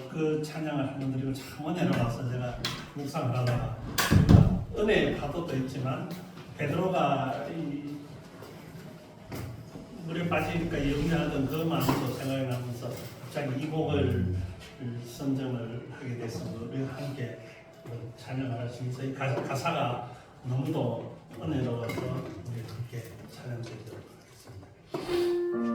그 찬양을 한번 드리고 참 은혜로 와서 제가 묵상을 하다가 은혜의 파도도 있지만 베드로가 이 물에 빠지니까 염려하던 그 마음도 생각이 나면서 갑자기 이 곡을 선정을 하게 됐습니다. 우리 함께 찬양을 하시면서 이 가사가 너무도 은혜로워서 우리 함께 찬양 드리도록 하겠습니다.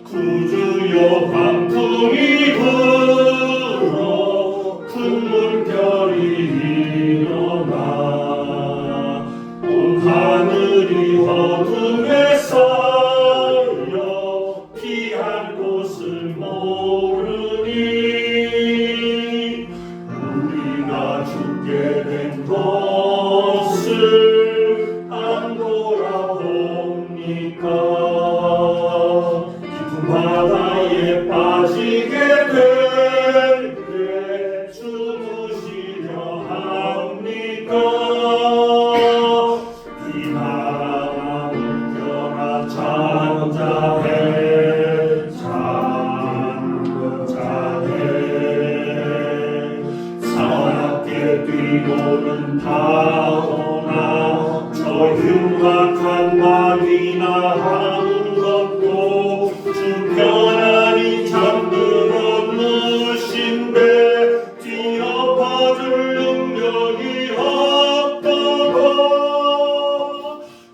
구주여 광풍이 불어 큰 물결이 일어나 온 하늘이 어둠에 쌓여 피할 곳을 모르니 우리가 죽게 된 것을 안 돌아봅니까? 바다에 빠지게 될 때 주무시려 합니까? 비바람아 물결아 잠잠해 잠잠해 사납게 뛰노는 파도나 저 흉악한 낙이나 하는 것도 편안히 잠들어 누신데 뒤엎어줄 능력이 없다고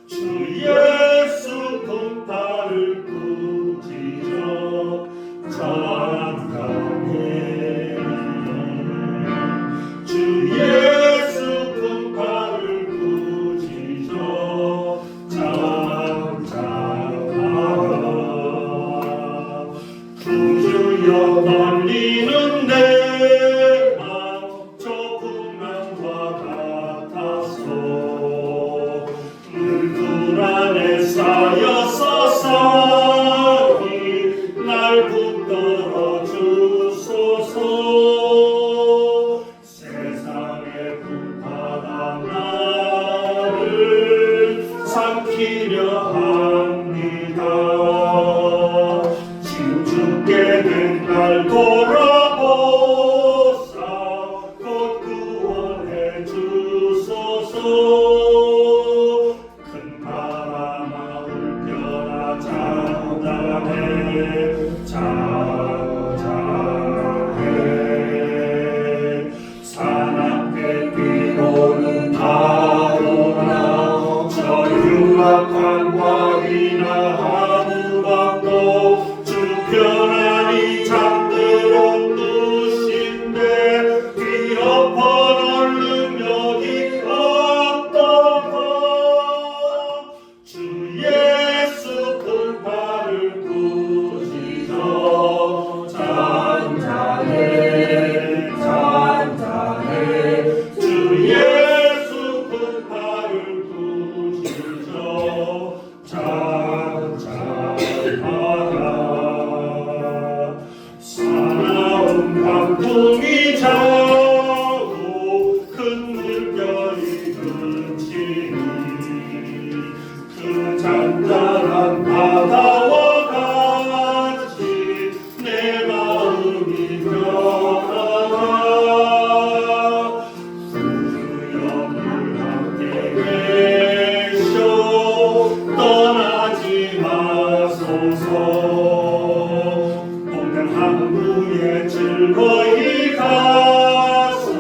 주 예수 품팔을 꾸짖어 잠잠해 주 예수 품팔을 꾸짖어 주여 떨리는 내 맘 저 풍랑과 같아서 물들 안에 쌓여서 쌓이 날 붙들어 주소서 세상의 불바다 나를 삼키려 합니다. 죽게 된 날 돌아보사 곧 구원해 주소서 큰 바람아 물결아 잠잠해 잠잠해 사납게 뛰노는 파도나 저 흉악한 바위나 하는 것도 편안히 잠들어 누신데 뒤엎어놓을 능력이 없다고 주 예수 품팔을 꾸짖어 잠잠해 잠잠해 주 예수 품팔을 꾸짖어 잠잠하라 광풍이 자고 큰 물결이 그치니 그 잔잔한 바다와 같이 내 마음이 변하다 주여 늘 함께 계셔 떠나지 마소서 항구에 즐거이 가서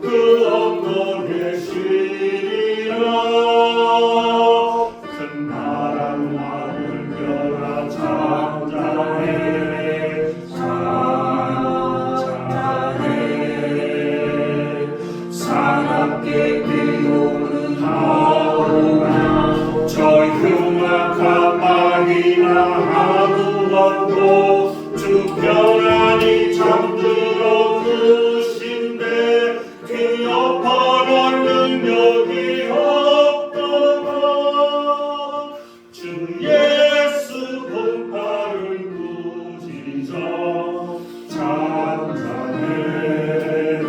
그 언덕에 쉬리라 큰 바람아 물결아 잠잠해 잠잠해 사납게 뛰노는 파도나 저 흉악한 말이나 하는 것도 편안히 잠들어 드신데 뒤엎어놓을 능력이 없다고 주 예수 품팔을 꾸짖어 잠잠해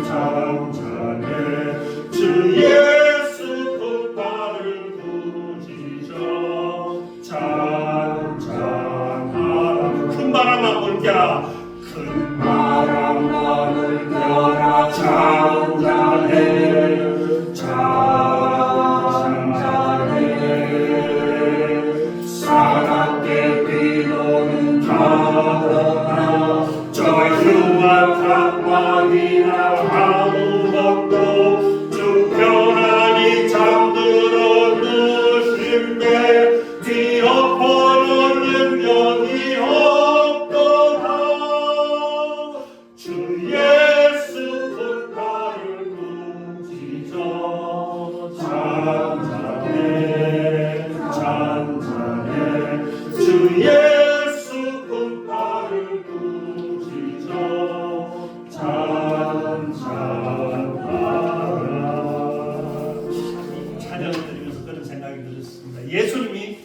잠잠해 주 예수 품팔을 꾸짖어 자 큰 바람 나를 펴라 잔잔해 잔잔해 사랑의 비로는 가거나 저 흉악한 왕이나 아무것도 주 편안히 잠들어 누신데 뒤엎어놓은 능력이 없도다 주 예수 분파를 꾸짖어 잔잔해 잔잔해 주 예수 분파를 꾸짖어 잔잔하라 찬양을 드리면서 그런 생각이 들었습니다. 예수님이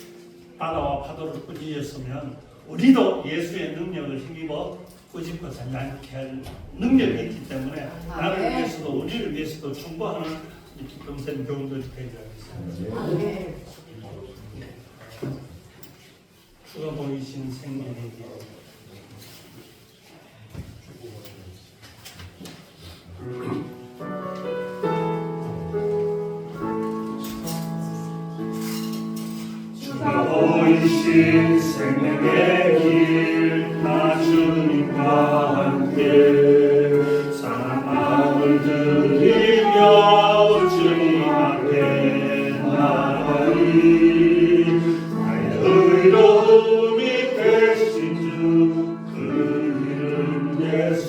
바다와 파도를 꾸짖었으면 우리도 예수의 능력을 힘입어 꾸짖고 잔잔케 할 능력이 있기 때문에 나를 위해서도 우리를 위해서도 충고하는 이 기쁨샘 교훈들이 되어야겠습니다. 주가 보이신 생명에게 주가 보이신 생명의 길 나 주님과 함께 상한 마음을 들이며 주님 앞에 나아가리 나의 의로움이 되신 주 그 이름 예수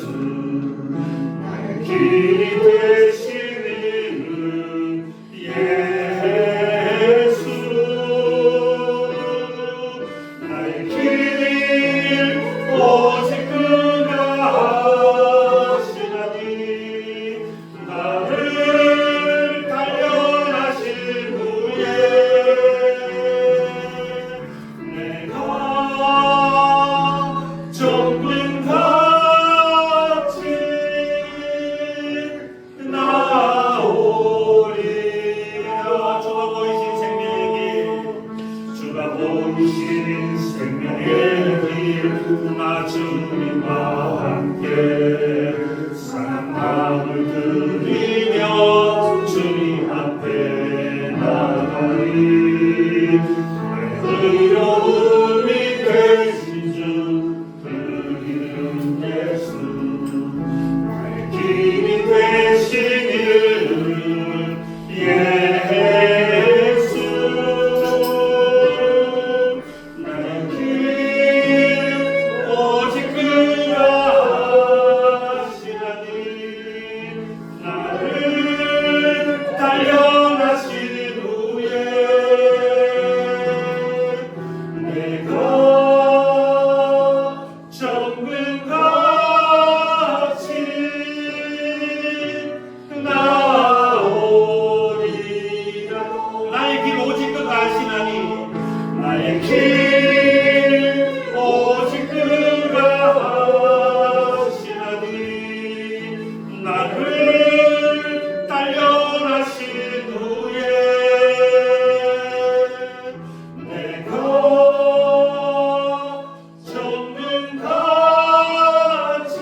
나의 길이 되신 이름 예수 나의 길 오직 그가 하시나니 나를 단련하신 후에 내가 정금같이 나오리라 주가 보이신 생명의 길 주가 보이신 생명의 길 나 주님과 함께 상한 마음을 들이며 주님 앞에 나가리 내 의로움이 되신 주 그 이름 예수 나의 길이 되신 이름 예수 나의 길 오직 그가 하시나니 나를 단련하신 후에 내가 정금같이 나오리라 나의 길 오직 그가 하시나니 나의 길 오직 그가 하시나니 나를 단련하신 후에 내가 정금같이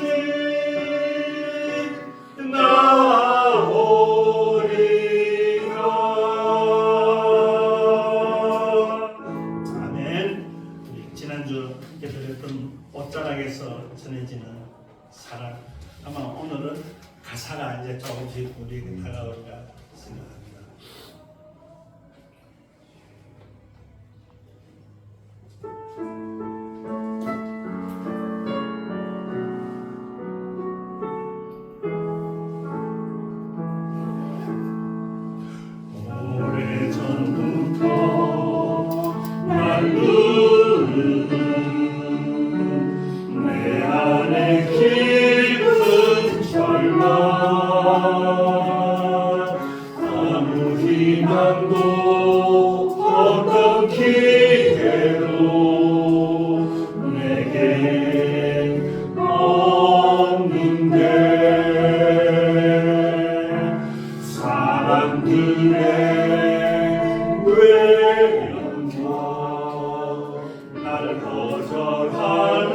나오리라 아멘. 지난주 함께 드렸던 옷자락에서 전해지는 사랑 아마 오늘은 가사가 이제 조금씩 우리에게 다가올까 생각합니다. 오래전부터 날 누르는 내 안에 깊은 절망 아무 희망도 어떤 기회도 내게 없는데 사람들의 외면과 나를 거절하는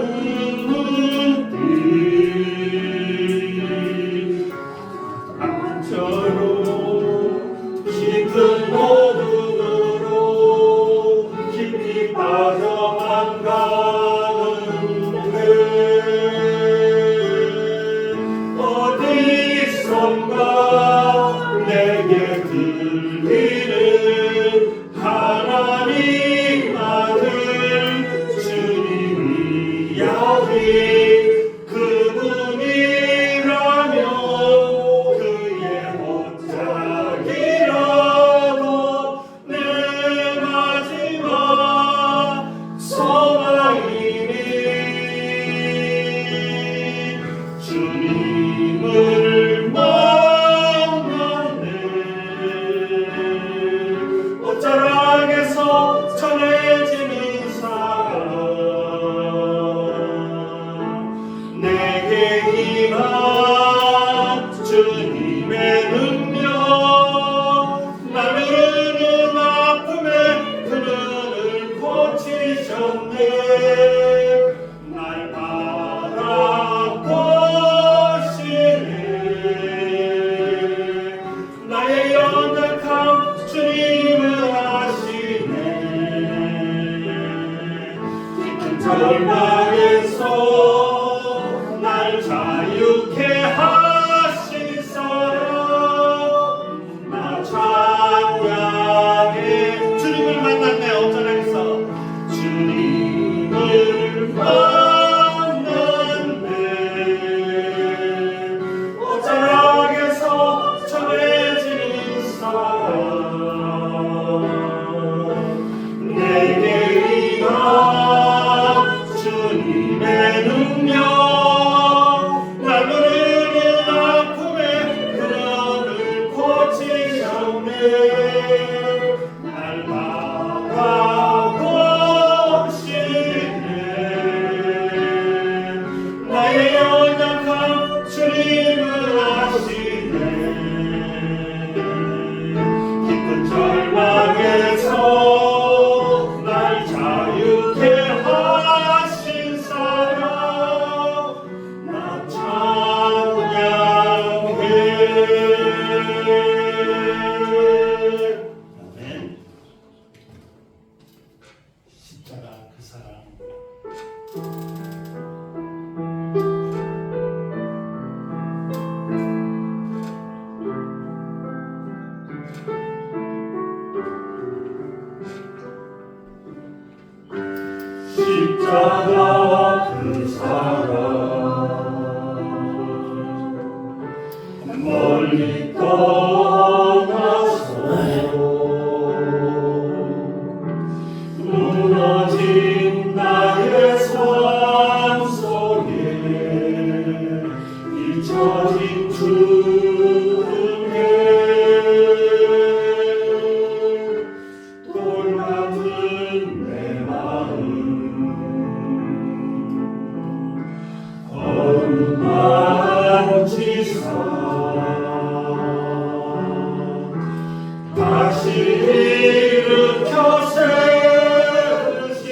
바닥에서 전해지는 사랑 내게 임한 주님의 능력 날 누르는 아픔에 그늘을 고치셨네 날 바라보시네 나의 연약함 주님은 아시네 깊은 절망에서 날 자유케 하신 사랑 나 찬양해 주님을 만났네 어쩌라겠어 주님을 만났네 어쩌라겠어 전해지는 사랑 내게 임한 주님의 능력 날 누르는 아픔에 그늘을 고치셨네 날 바라보시네 나의 연약함 주님은 아시네 깊은 절망에서 날 자유케 하신 사랑 나 찬양해 아멘. 십자가 그 사랑. 십자가 그 사랑 멀리 떠나서 무너진 나의 삶 속에 잊혀진 주님의 돌 같은 내 마음 만지사 다시 일으켜 세우신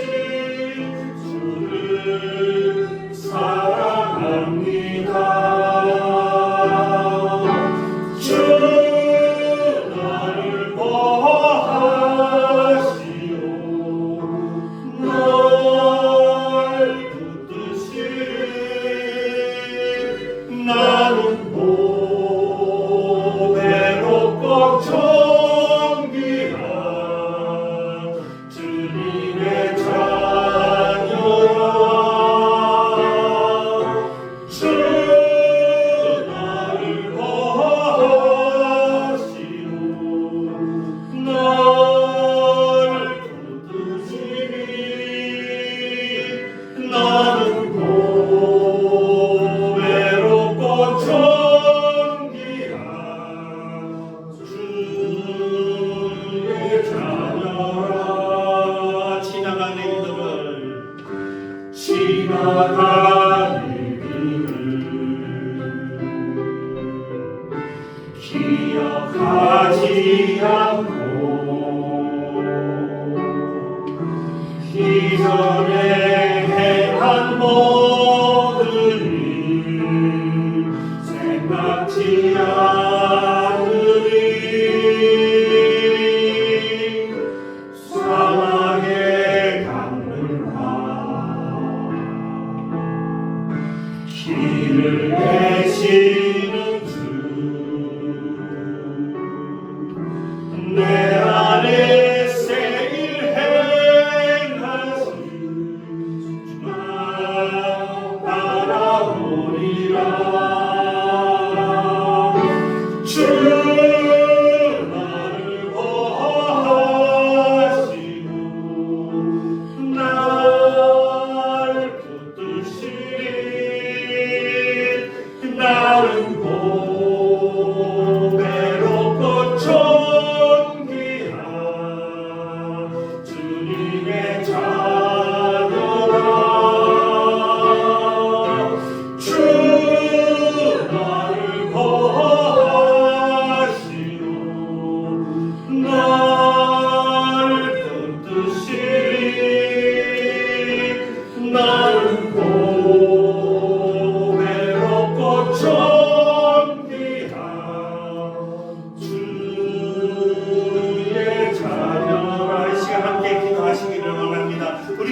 주를 사랑합니다 주 나를 보호하시오 날 붙드시리 나는 보배롭고 존귀한 주님의 자녀라 주 나를 보호하시오 날 붙드시리 나는 보배롭고 존귀한 주의 자녀라 지나간 일들을 지나간 일들을 기억하지 않고 이전에 행한 모든 일 생각지 않으리 사랑의 강물과 길을 내시는 주 내 안에 새 일 행하시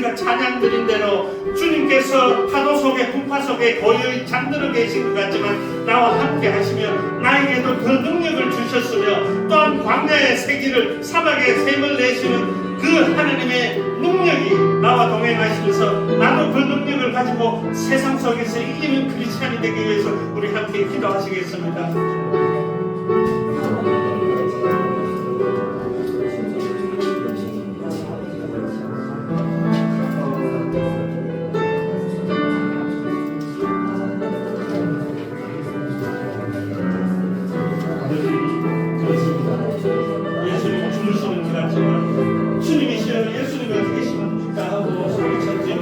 우리가 찬양 드린 대로 주님께서 파도 속에 풍파 속에 고요히 잠들어 계신 것 같지만 나와 함께 하시며 나에게도 그 능력을 주셨으며 또한 광야의 새길을 사막의 샘을 내시는 그 하나님의 능력이 나와 동행하시면서 나도 그 능력을 가지고 세상 속에서 이기는 크리스찬이 되기 위해서 우리 함께 기도하시겠습니다. 예수님을 어떻게 심을까 하고 소리쳤지만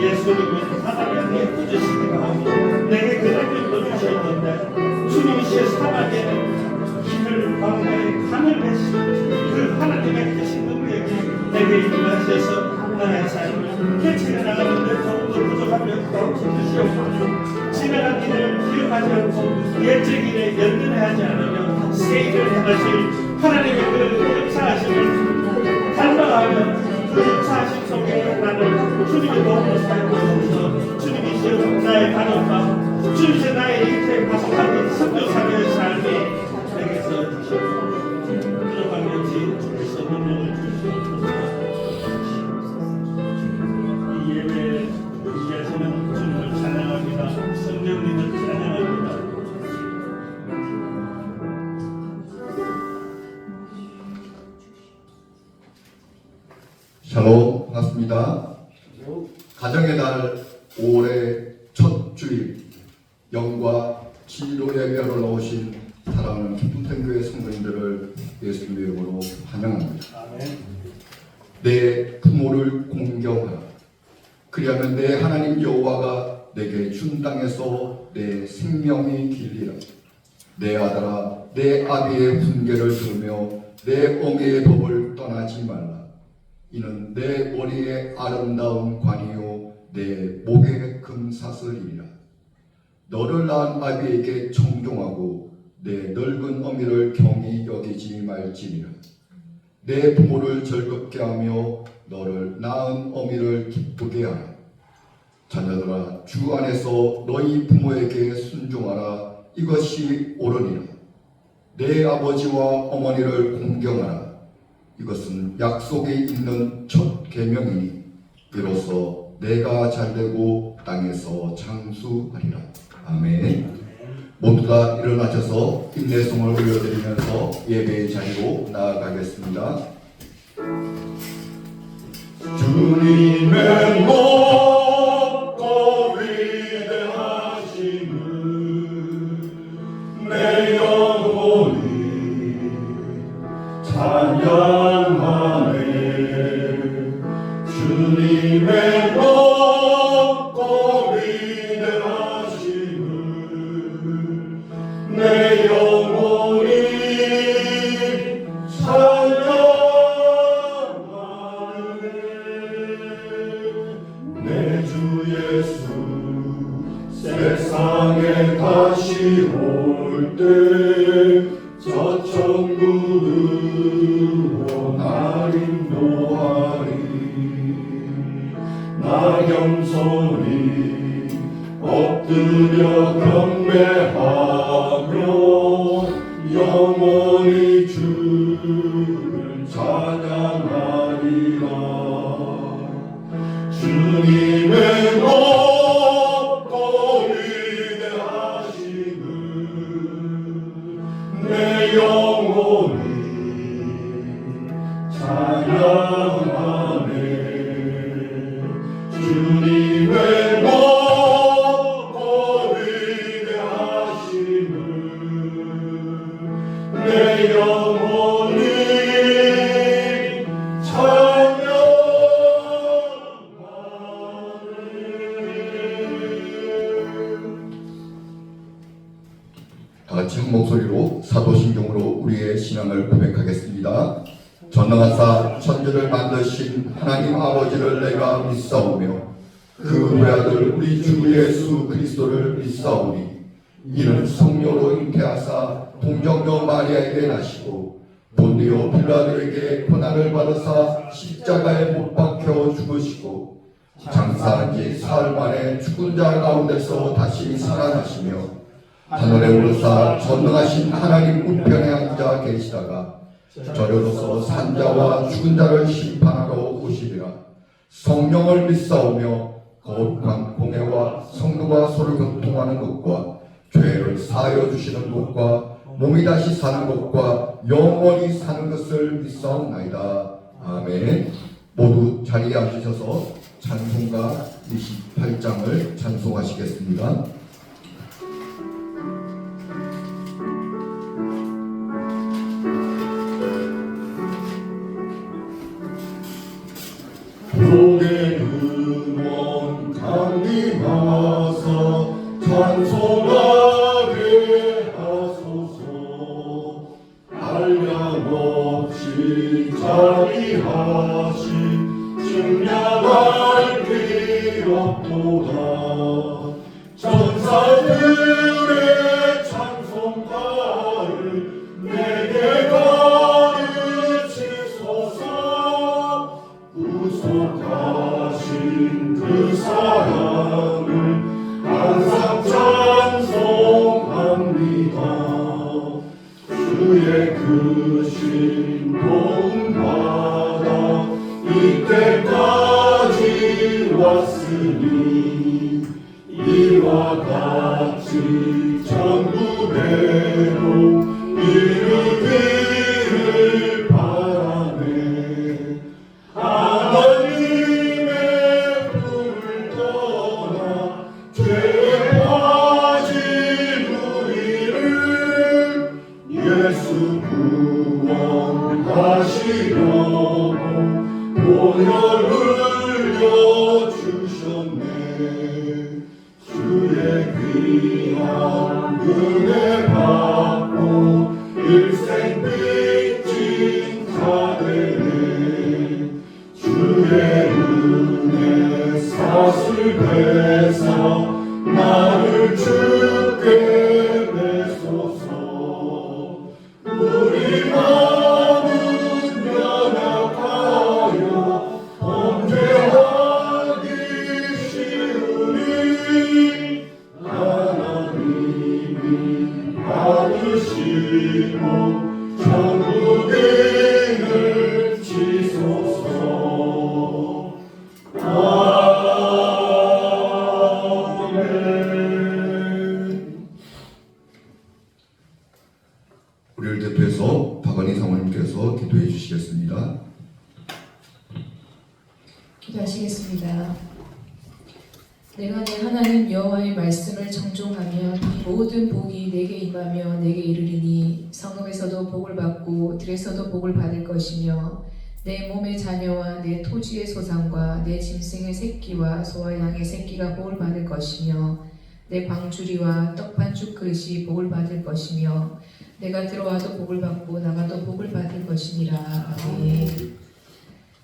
예수님은 사막에 꽂으시기가 하고 내게 그 능력도 주셨는데 주님이시여 사막에는 길을 광야에 강을 내시는 그 하나님의 크신 능력이 내게 임하셔서 나의 삶을 개척해 나가는데 조금도 부족하면 도와주시옵소서. 지나간 길을 기억하지 않고 옛적 길에 연연하지 않으며 새 일을 행하실 하나님의 그 역사하심을 닮아가며 그 역사하심 속에 나는 주님의 도움을 살고 있어서 주님이시여 나의 가족과 주님이시여 나의 인생 가속하는 선교사의 삶이 내게서 주시옵소서. 부족한 것이 주께서 능력을 주시옵소서. 이 예배에 위해서는 주님을 찬양합니다. 성령님을 찬양합니다. 샬롬, 반갑습니다. 가정의 날 5월의 첫 주일 영과 진리로 예배하러 나오신 사랑하는 기쁨생교회 성도님들을 예수님의 이름으로 환영합니다. 내 부모를 공경하라. 그리하면 내 하나님 여호와가 내게 준 땅에서 내 생명이 길리라. 내 아들아, 내 아비의 훈계를 들으며 내 어미의 법을 떠나지 말라. 이는 내 머리에 아름다운 관이요 내 목에 금사슬이라. 너를 낳은 아비에게 청종하고 내 늙은 어미를 경히 여기지 말지니라. 내 부모를 즐겁게 하며 너를 낳은 어미를 기쁘게 하라. 자녀들아, 주 안에서 너희 부모에게 순종하라. 이것이 옳으니라. 내 아버지와 어머니를 공경하라. 이것은 약속이 있는 첫 계명이니 이로써 내가 잘되고 땅에서 장수하리라. 아멘. 모두 다 일어나셔서 인내송을 올려드리면서 예배의 자리로 나아가겠습니다. 주님의 높고 위대하심을 내 영혼이 찬양하네. 주님의 높고 위대하심을 내 영혼이 찬양하네. 내 주 예수 세상에 다시 올 때 저 천국으로 날 인도하리. 나 겸손히 엎드려 경배하며 영원히 주를 찬양하리라. 주님의 높고 위대하심을 내 영혼이 찬양하네. 주님의 높고 위대하심을 내 영혼이 찬양하네. 다같이 한 목소리로 사도신경으로 우리의 신앙을 고백하겠습니다. 전능하사 천지를 만드신 하나님 아버지를 내가 믿사오며 그 외아들 우리 주 예수 그리스도를 믿사오니 이는 성령으로 잉태하사 동정녀 마리아에게 나시고 본디오 빌라도에게 고난을 받으사 십자가에 못 박혀 죽으시고 장사한 지 사흘 만에 죽은 자 가운데서 다시 살아나시며 하늘에 오르사 전능하신 하나님 우편에 앉아 계시다가 저려로서 산자와 죽은 자를 심판하러 오시리라. 성령을 믿사오며 거룩한 공회와 성도가 서로 교통하는 것과 죄를 사하여 주시는 것과 몸이 다시 사는 것과 영원히 사는 것을 믿사옵나이다. 아멘. 모두 자리에 앉으셔서 찬송가 28장을 찬송하시겠습니다. 복의 근원 강림하사 찬송하게 하소서. 한량없이 자비하신 증량할 길 없도다. 전사들의 찬송가를 내게 가르치소서. 구속하신 그 사랑을 항상 찬송합니다. 주의 크신 도움 받아 이때까지 왔으니 이와 같이 전부대로 이루기를 바라네. 하나님의 불을 떠나 죄에 빠진 우리를 예수 구원하시려고 보혈 흘려주셨네. 주의 귀한 은혜 받고 일생 빚진 자들의 주의 은혜 사슬 베사 나를 주께 내소서. 우리 마음은 연약하여 범죄하기 쉬우니 하나님이 받으시고 천국인을 지소서. 아멘. 우리를 대표해서 박은희 사모님께서 기도해 주시겠습니다. 기도하시겠습니다. 내가 내 하나님 여호와의 말씀을 청종하면 이 모든 복이 내게 임하며 내게 이르리니 성읍에서도 복을 받고 들에서도 복을 받을 것이며 내 몸의 자녀와 내 토지의 소산과 내 짐승의 새끼와 소와 양의 새끼가 복을 받을 것이며 내 광주리와 떡반죽 그릇이 복을 받을 것이며 내가 들어와도 복을 받고 나가도 복을 받을 것이니라. 아멘.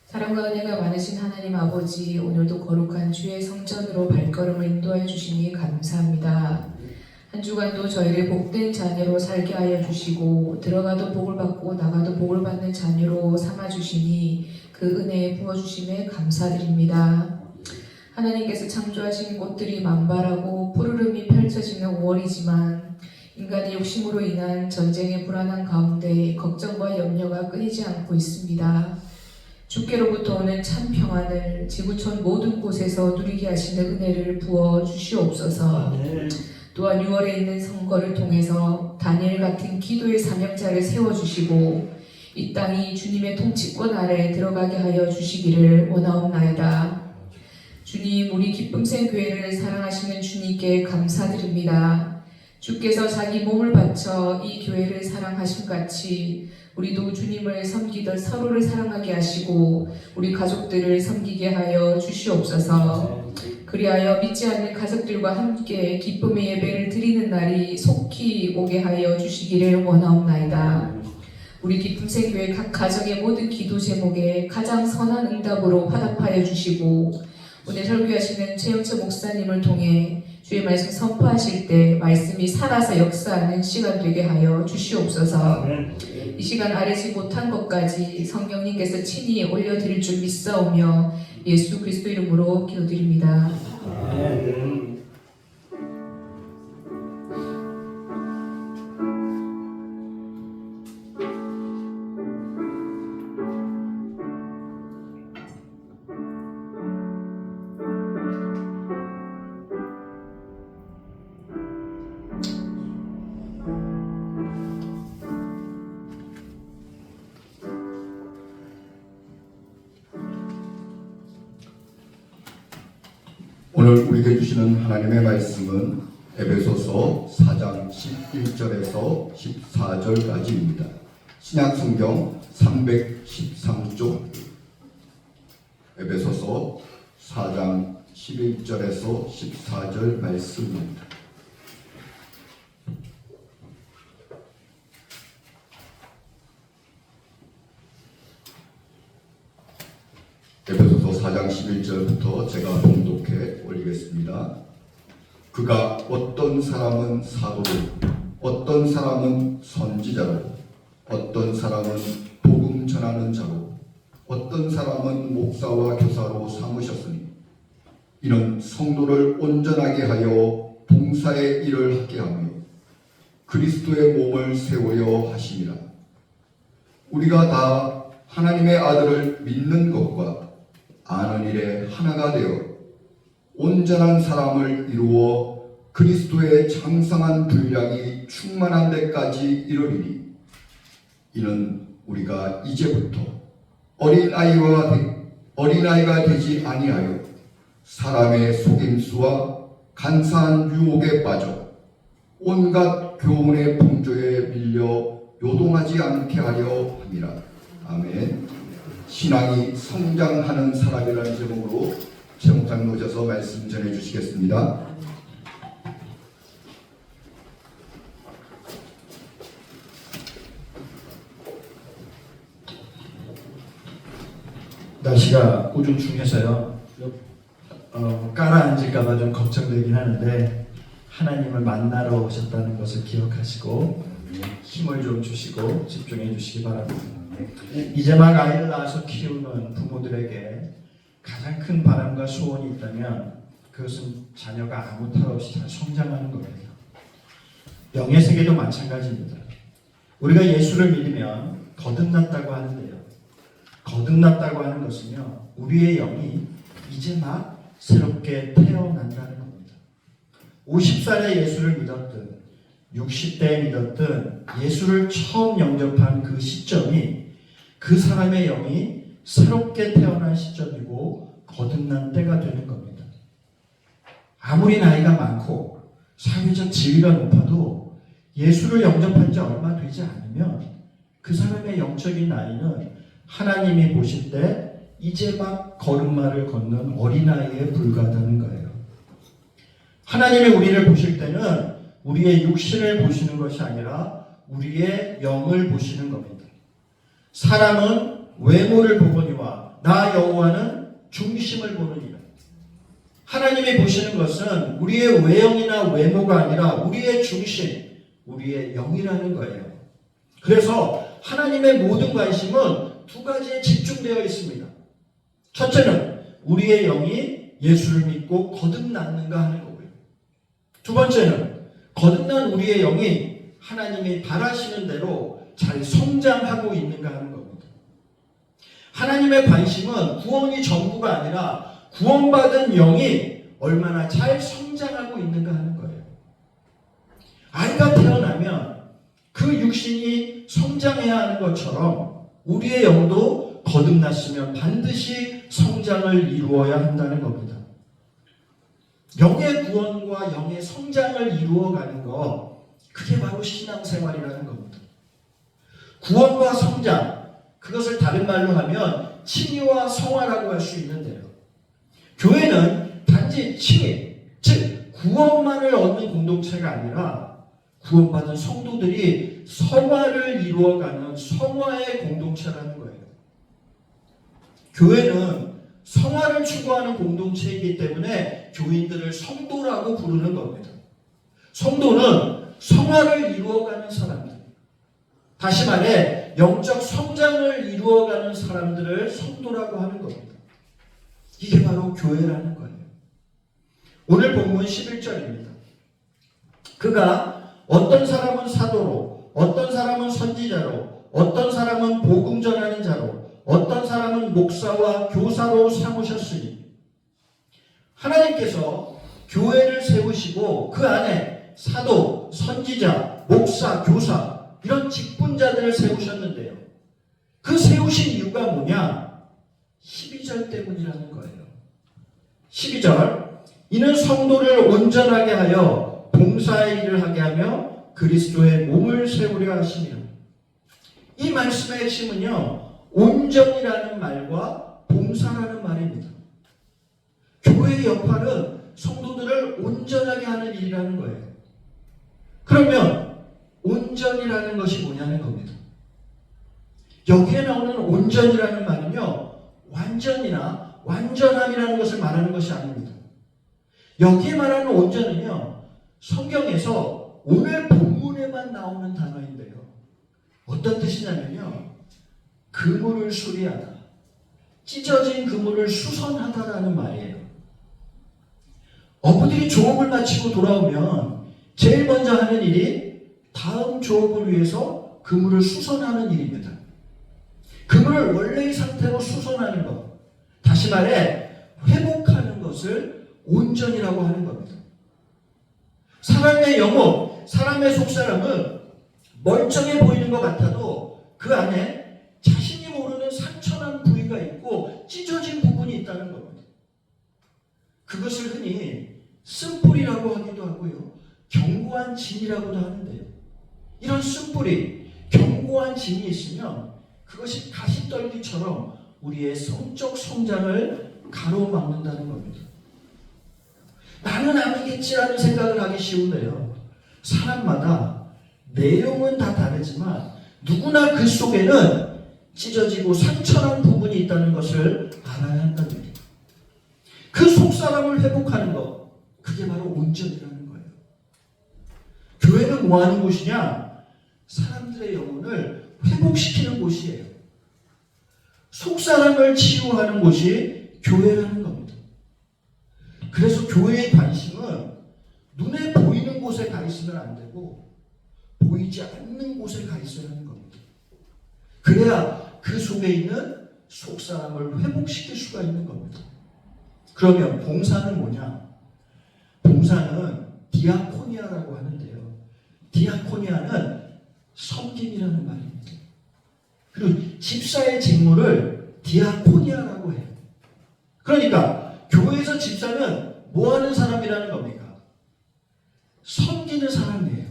사랑과 은혜가 많으신 하나님 아버지, 오늘도 거룩한 주의 성전으로 발걸음을 인도하여 주시니 감사합니다. 한 주간도 저희를 복된 자녀로 살게 하여 주시고 들어가도 복을 받고 나가도 복을 받는 자녀로 삼아주시니 그 은혜에 부어주심에 감사드립니다. 하나님께서 창조하신 꽃들이 만발하고 푸르름이 펼쳐지는 5월이지만 인간의 욕심으로 인한 전쟁의 불안한 가운데 걱정과 염려가 끊이지 않고 있습니다. 주께로부터 오는 참 평안을 지구촌 모든 곳에서 누리게 하시는 은혜를 부어 주시옵소서. 또한 6월에 있는 선거를 통해서 다니엘 같은 기도의 사명자를 세워주시고 이 땅이 주님의 통치권 아래에 들어가게 하여 주시기를 원하옵나이다. 주님, 우리 기쁨생 교회를 사랑하시는 주님께 감사드립니다. 주께서 자기 몸을 바쳐 이 교회를 사랑하신 같이 우리도 주님을 섬기듯 서로를 사랑하게 하시고 우리 가족들을 섬기게 하여 주시옵소서. 그리하여 믿지 않는 가족들과 함께 기쁨의 예배를 드리는 날이 속히 오게 하여 주시기를 원하옵나이다. 우리 기쁨생 교회 각 가정의 모든 기도 제목에 가장 선한 응답으로 화답하여 주시고 오늘 설교하시는 최영철 목사님을 통해 주의 말씀 선포하실 때 말씀이 살아서 역사하는 시간 되게 하여 주시옵소서. 이 시간 아뢰지 못한 것까지 성령님께서 친히 올려드릴 줄 믿사오며 예수 그리스도 이름으로 기도드립니다. 오늘 우리에게 주시는 하나님의 말씀은 에베소서 4장 11절에서 14절까지입니다. 신약성경 313쪽 에베소서 4장 11절에서 14절 말씀입니다. 에베소서 4장 11절부터 제가 봉독해 올리겠습니다. 그가 어떤 사람은 사도로, 어떤 사람은 선지자로, 어떤 사람은 복음 전하는 자로, 어떤 사람은 목사와 교사로 삼으셨으니 이는 성도를 온전하게 하여 봉사의 일을 하게 하며 그리스도의 몸을 세우려 하심이라. 우리가 다 하나님의 아들을 믿는 것과 아는 일에 하나가 되어 온전한 사람을 이루어 그리스도의 장성한 분량이 충만한 데까지 이르리니 이는 우리가 이제부터 어린아이가 되지 아니하여 사람의 속임수와 간사한 유혹에 빠져 온갖 교훈의 풍조에 밀려 요동하지 않게 하려 함이라. 아멘. 신앙이 성장하는 사람이라는 제목으로 제목장 놓으셔서 말씀 전해 주시겠습니다. 날씨가 우중충해서요. 깔아앉을까봐 좀 걱정되긴 하는데 하나님을 만나러 오셨다는 것을 기억하시고 힘을 좀 주시고 집중해 주시기 바랍니다. 이제 막 아이를 낳아서 키우는 부모들에게 가장 큰 바람과 소원이 있다면 그것은 자녀가 아무 탈 없이 잘 성장하는 겁니다. 영의 세계도 마찬가지입니다. 우리가 예수를 믿으면 거듭났다고 하는데요. 거듭났다고 하는 것은요, 우리의 영이 이제 막 새롭게 태어난다는 겁니다. 50살에 예수를 믿었든 60대에 믿었든 예수를 처음 영접한 그 시점이 그 사람의 영이 새롭게 태어난 시점이고 거듭난 때가 되는 겁니다. 아무리 나이가 많고 사회적 지위가 높아도 예수를 영접한 지 얼마 되지 않으면 그 사람의 영적인 나이는 하나님이 보실 때 이제 막 걸음마를 걷는 어린아이에 불과하다는 거예요. 하나님이 우리를 보실 때는 우리의 육신을 보시는 것이 아니라 우리의 영을 보시는 겁니다. 사람은 외모를 보거니와 나 여호와는 중심을 보느니라. 하나님이 보시는 것은 우리의 외형이나 외모가 아니라 우리의 중심, 우리의 영이라는 거예요. 그래서 하나님의 모든 관심은 두 가지에 집중되어 있습니다. 첫째는 우리의 영이 예수를 믿고 거듭났는가 하는 거고요. 두 번째는 거듭난 우리의 영이 하나님이 바라시는 대로 잘 성장하고 있는가 하는 겁니다. 하나님의 관심은 구원이 전부가 아니라 구원받은 영이 얼마나 잘 성장하고 있는가 하는 거예요. 아이가 태어나면 그 육신이 성장해야 하는 것처럼 우리의 영도 거듭났으면 반드시 성장을 이루어야 한다는 겁니다. 영의 구원과 영의 성장을 이루어가는 것, 그게 바로 신앙생활이라는 겁니다. 구원과 성장, 그것을 다른 말로 하면 칭의와 성화라고 할 수 있는데요. 교회는 단지 칭의, 즉 구원만을 얻는 공동체가 아니라 구원받은 성도들이 성화를 이루어가는 성화의 공동체라는 거예요. 교회는 성화를 추구하는 공동체이기 때문에 교인들을 성도라고 부르는 겁니다. 성도는 성화를 이루어가는 사람들, 다시 말해 영적 성장을 이루어가는 사람들을 성도라고 하는 겁니다. 이게 바로 교회라는 거예요. 오늘 본문 11절입니다. 그가 어떤 사람은 사도로, 어떤 사람은 선지자로, 어떤 사람은 복음 전하는 자로, 어떤 사람은 목사와 교사로 삼으셨으니, 하나님께서 교회를 세우시고 그 안에 사도, 선지자, 목사, 교사 이런 직분자들을 세우셨는데요. 그 세우신 이유가 뭐냐? 12절 때문이라는 거예요. 12절, 이는 성도를 온전하게 하여 봉사의 일을 하게 하며 그리스도의 몸을 세우려 하시며. 이 말씀의 핵심은요, 온전이라는 말과 봉사라는 말입니다. 교회의 역할은 성도들을 온전하게 하는 일이라는 거예요. 그러면 온전이라는 것이 뭐냐는 겁니다. 여기에 나오는 온전이라는 말은요, 완전이나 완전함이라는 것을 말하는 것이 아닙니다. 여기에 말하는 온전은요, 성경에서 오늘 본문에만 나오는 단어인데요. 어떤 뜻이냐면요, 그물을 수리하다, 찢어진 그물을 수선하다라는 말이에요. 어부들이 조업을 마치고 돌아오면 제일 먼저 하는 일이 다음 조업을 위해서 그물을 수선하는 일입니다. 그물을 원래의 상태로 수선하는 것, 다시 말해 회복하는 것을 온전이라고 하는 겁니다. 사람의 영혼, 사람의 속사람은 멀쩡해 보이는 것 같아도 그 안에 자신이 모르는 상처난 부위가 있고 찢어진 부분이 있다는 겁니다. 그것을 흔히 쓴뿌리라고 하기도 하고요, 견고한 진이라고도 하는데요. 이런 쓴뿌리, 견고한 진이 있으면 그것이 가시떨기처럼 우리의 성적 성장을 가로막는다는 겁니다. 나는 아니겠지라는 생각을 하기 쉬운데요, 사람마다 내용은 다 다르지만 누구나 그 속에는 찢어지고 상처난 부분이 있다는 것을 알아야 한답니다. 그 속사람을 회복하는 것, 그게 바로 온전이라는 거예요. 교회는 뭐 하는 곳이냐? 사람들의 영혼을 회복시키는 곳이에요. 속사람을 치유하는 곳이 교회라는 겁니다. 그래서 교회의 관심은 눈에 보이는 곳에 가 있으면 안 되고 보이지 않는 곳에 가 있어야 하는 겁니다. 그래야 그 속에 있는 속사람을 회복시킬 수가 있는 겁니다. 그러면 봉사는 뭐냐? 봉사는 디아코니아라고 하는데요. 디아코니아는 섬김이라는 말입니다. 그리고 집사의 직무를 디아코니아라고 해요. 그러니까 교회에서 집사는 뭐 하는 사람이라는 겁니까? 섬기는 사람이에요.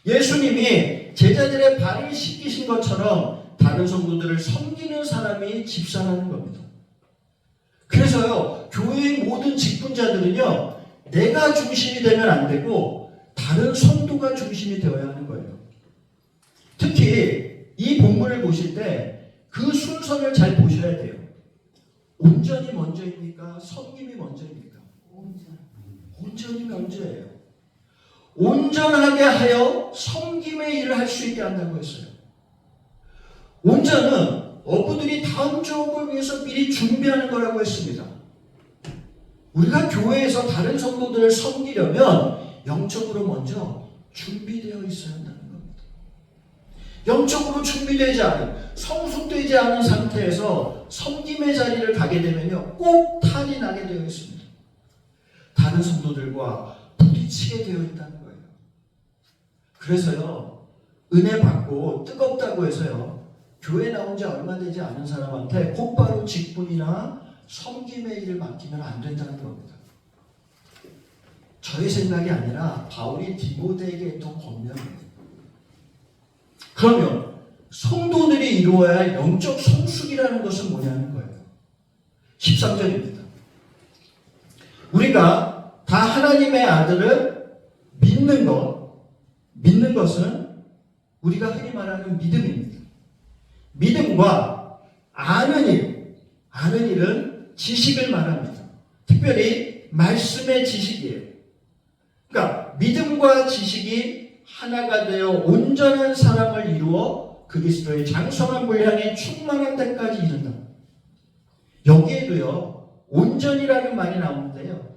예수님이 제자들의 발을 씻기신 것처럼 다른 성도들을 섬기는 사람이 집사라는 겁니다. 그래서요, 교회의 모든 직분자들은요, 내가 중심이 되면 안 되고 다른 성도가 중심이 되어야 하는 거예요. 특히 이 본문을 보실 때 그 순서를 잘 보셔야 돼요. 온전이 먼저입니까? 섬김이 먼저입니까? 온전이 먼저예요. 온전하게 하여 섬김의 일을 할 수 있게 한다고 했어요. 온전은 어부들이 다음 조업을 위해서 미리 준비하는 거라고 했습니다. 우리가 교회에서 다른 성도들을 섬기려면 영적으로 먼저 준비되어 있어야 한다는 겁니다. 영적으로 준비되지 않은, 성숙되지 않은 상태에서 섬김의 자리를 가게 되면요, 꼭 탈이 나게 되어 있습니다. 다른 성도들과 부딪히게 되어 있다는 거예요. 그래서요, 은혜 받고 뜨겁다고 해서요, 교회 나온 지 얼마 되지 않은 사람한테 곧바로 직분이나 섬김의 일을 맡기면 안 된다는 겁니다. 저의 생각이 아니라 바울이 디모데에게 했던 권면이에요. 그러면 성도들이 이루어야 할 영적 성숙이라는 것은 뭐냐는 거예요. 13절입니다. 우리가 다 하나님의 아들을 믿는 것은 우리가 흔히 말하는 믿음입니다. 믿음과 아는 일은 지식을 말합니다. 특별히 말씀의 지식이에요. 그러니까 믿음과 지식이 하나가 되어 온전한 사람을 이루어 그리스도의 장성한 분량에 충만한 데까지 이른다. 여기에도요, 온전이라는 말이 나오는데요.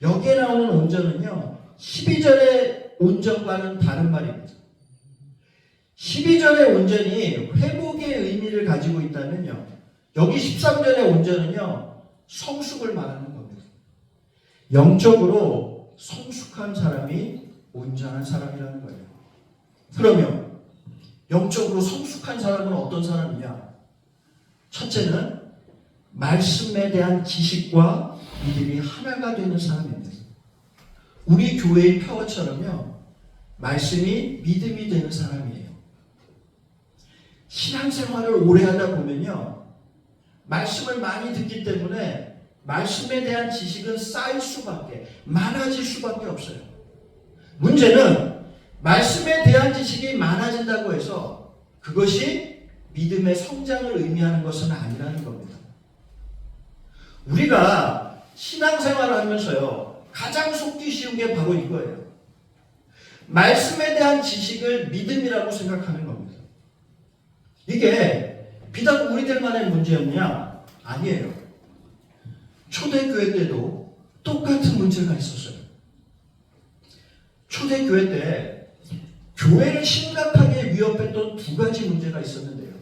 여기에 나오는 온전은요, 12절의 온전과는 다른 말입니다. 12절의 온전이 회복의 의미를 가지고 있다면요, 여기 13절의 온전은요, 성숙을 말하는 겁니다. 영적으로 성숙한 사람이 온전한 사람이라는 거예요. 그러면 영적으로 성숙한 사람은 어떤 사람이냐? 첫째는 말씀에 대한 지식과 믿음이 하나가 되는 사람입니다. 우리 교회의 표어처럼요, 말씀이 믿음이 되는 사람이에요. 신앙생활을 오래 하다 보면요, 말씀을 많이 듣기 때문에 말씀에 대한 지식은 쌓일 수밖에, 많아질 수밖에 없어요. 문제는 말씀에 대한 지식이 많아진다고 해서 그것이 믿음의 성장을 의미하는 것은 아니라는 겁니다. 우리가 신앙생활을 하면서요, 가장 속기 쉬운 게 바로 이거예요. 말씀에 대한 지식을 믿음이라고 생각하는 겁니다. 이게 비단 우리들만의 문제였냐? 아니에요. 초대교회 때도 똑같은 문제가 있었어요. 초대교회 때 교회를 심각하게 위협했던 두 가지 문제가 있었는데요.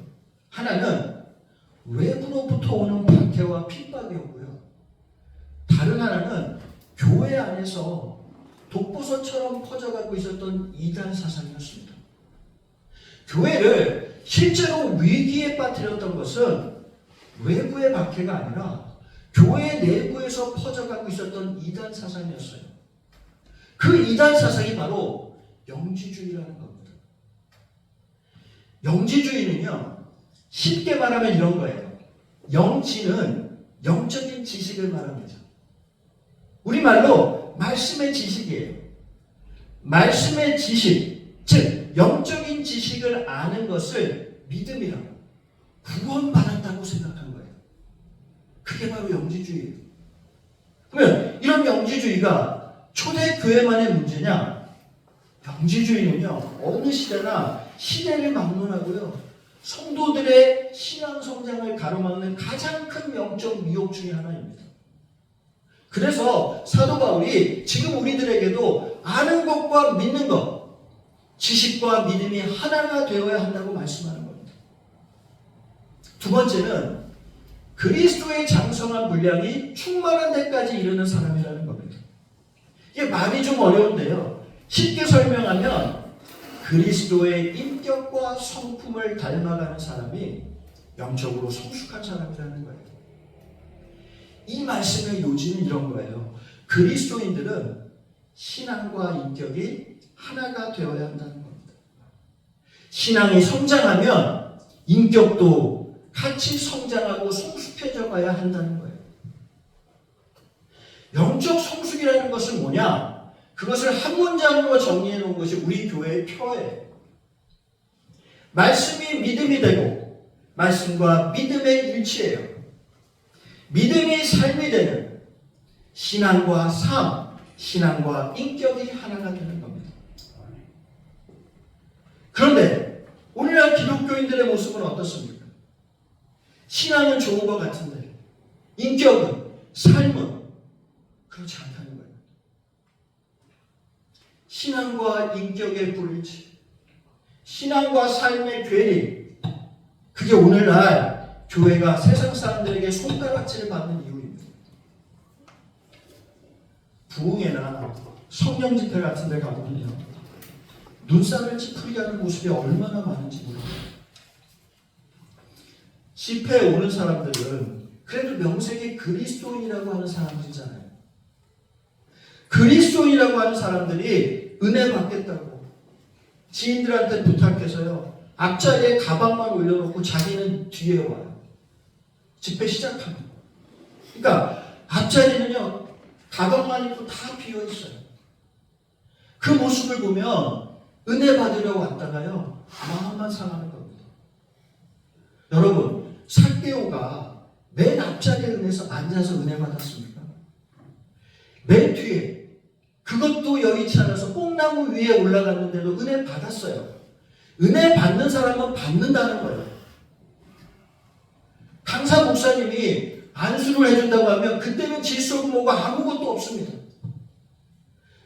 하나는 외부로부터 오는 박해와 핍박이었고요. 다른 하나는 교회 안에서 독보서처럼 퍼져가고 있었던 이단 사상이었습니다. 교회를 실제로 위기에 빠뜨렸던 것은 외부의 박해가 아니라 교회 내부에서 퍼져가고 있었던 이단 사상이었어요. 그 이단 사상이 바로 영지주의라는 겁니다. 영지주의는요, 쉽게 말하면 이런 거예요. 영지는 영적인 지식을 말합니다. 우리말로 말씀의 지식이에요. 말씀의 지식, 즉 영적인 지식을 아는 것을 믿음이라고, 구원받았다고 생각한 거예요. 그게 바로 영지주의예요. 그러면 이런 영지주의가 초대교회만의 문제냐? 영지주의는요, 어느 시대나 시대를 막론하고요, 성도들의 신앙 성장을 가로막는 가장 큰 영적 미혹 중에 하나입니다. 그래서 사도 바울이 지금 우리들에게도 아는 것과 믿는 것, 지식과 믿음이 하나가 되어야 한다고 말씀하는 겁니다. 두 번째는 그리스도의 장성한 분량이 충만한 데까지 이르는 사람이라는 겁니다. 이게 말이 좀 어려운데요, 쉽게 설명하면 그리스도의 인격과 성품을 닮아가는 사람이 영적으로 성숙한 사람이라는 거예요. 이 말씀의 요지는 이런 거예요. 그리스도인들은 신앙과 인격이 하나가 되어야 한다는 겁니다. 신앙이 성장하면 인격도 같이 성장하고 성숙해져 가야 한다는 거예요. 영적 성숙이라는 것은 뭐냐? 그것을 한 문장으로 정리해 놓은 것이 우리 교회의 표어예요. 말씀이 믿음이 되고 말씀과 믿음의 일치예요. 믿음이 삶이 되는 신앙과 삶, 신앙과 인격이 하나가 되는 겁니다. 그런데 오늘날 기독교인들의 모습은 어떻습니까? 신앙은 좋은 것 같은데 인격은, 삶은 그렇지 않다는 거예요. 신앙과 인격의 불일치, 신앙과 삶의 괴리, 그게 오늘날 교회가 세상 사람들에게 손가락질을 받는 이유입니다. 부흥회나 성령 집회 같은 데 가보면요, 눈살을 찌푸리게 하는 모습이 얼마나 많은지 모릅니다. 집회에 오는 사람들은 그래도 명색이 그리스도인이라고 하는 사람들이잖아요. 그리스도인이라고 하는 사람들이 은혜 받겠다고 지인들한테 부탁해서요, 앞자리에 가방만 올려놓고 자기는 뒤에 와요. 집회 시작합니다. 그러니까 앞자리는요, 가방만 있고 다 비어있어요. 그 모습을 보면 은혜 받으려고 왔다가요, 마음만 상하는 겁니다. 여러분, 삭개오가 맨 앞자리에 끝내서 앉아서 은혜 받았습니까? 맨 뒤에 그것도 여의치 않아서 뽕나무 위에 올라갔는데도 은혜 받았어요. 은혜 받는 사람은 받는다는 거예요. 강사 목사님이 안수를 해준다고 하면 그때는 질서고 뭐가 아무것도 없습니다.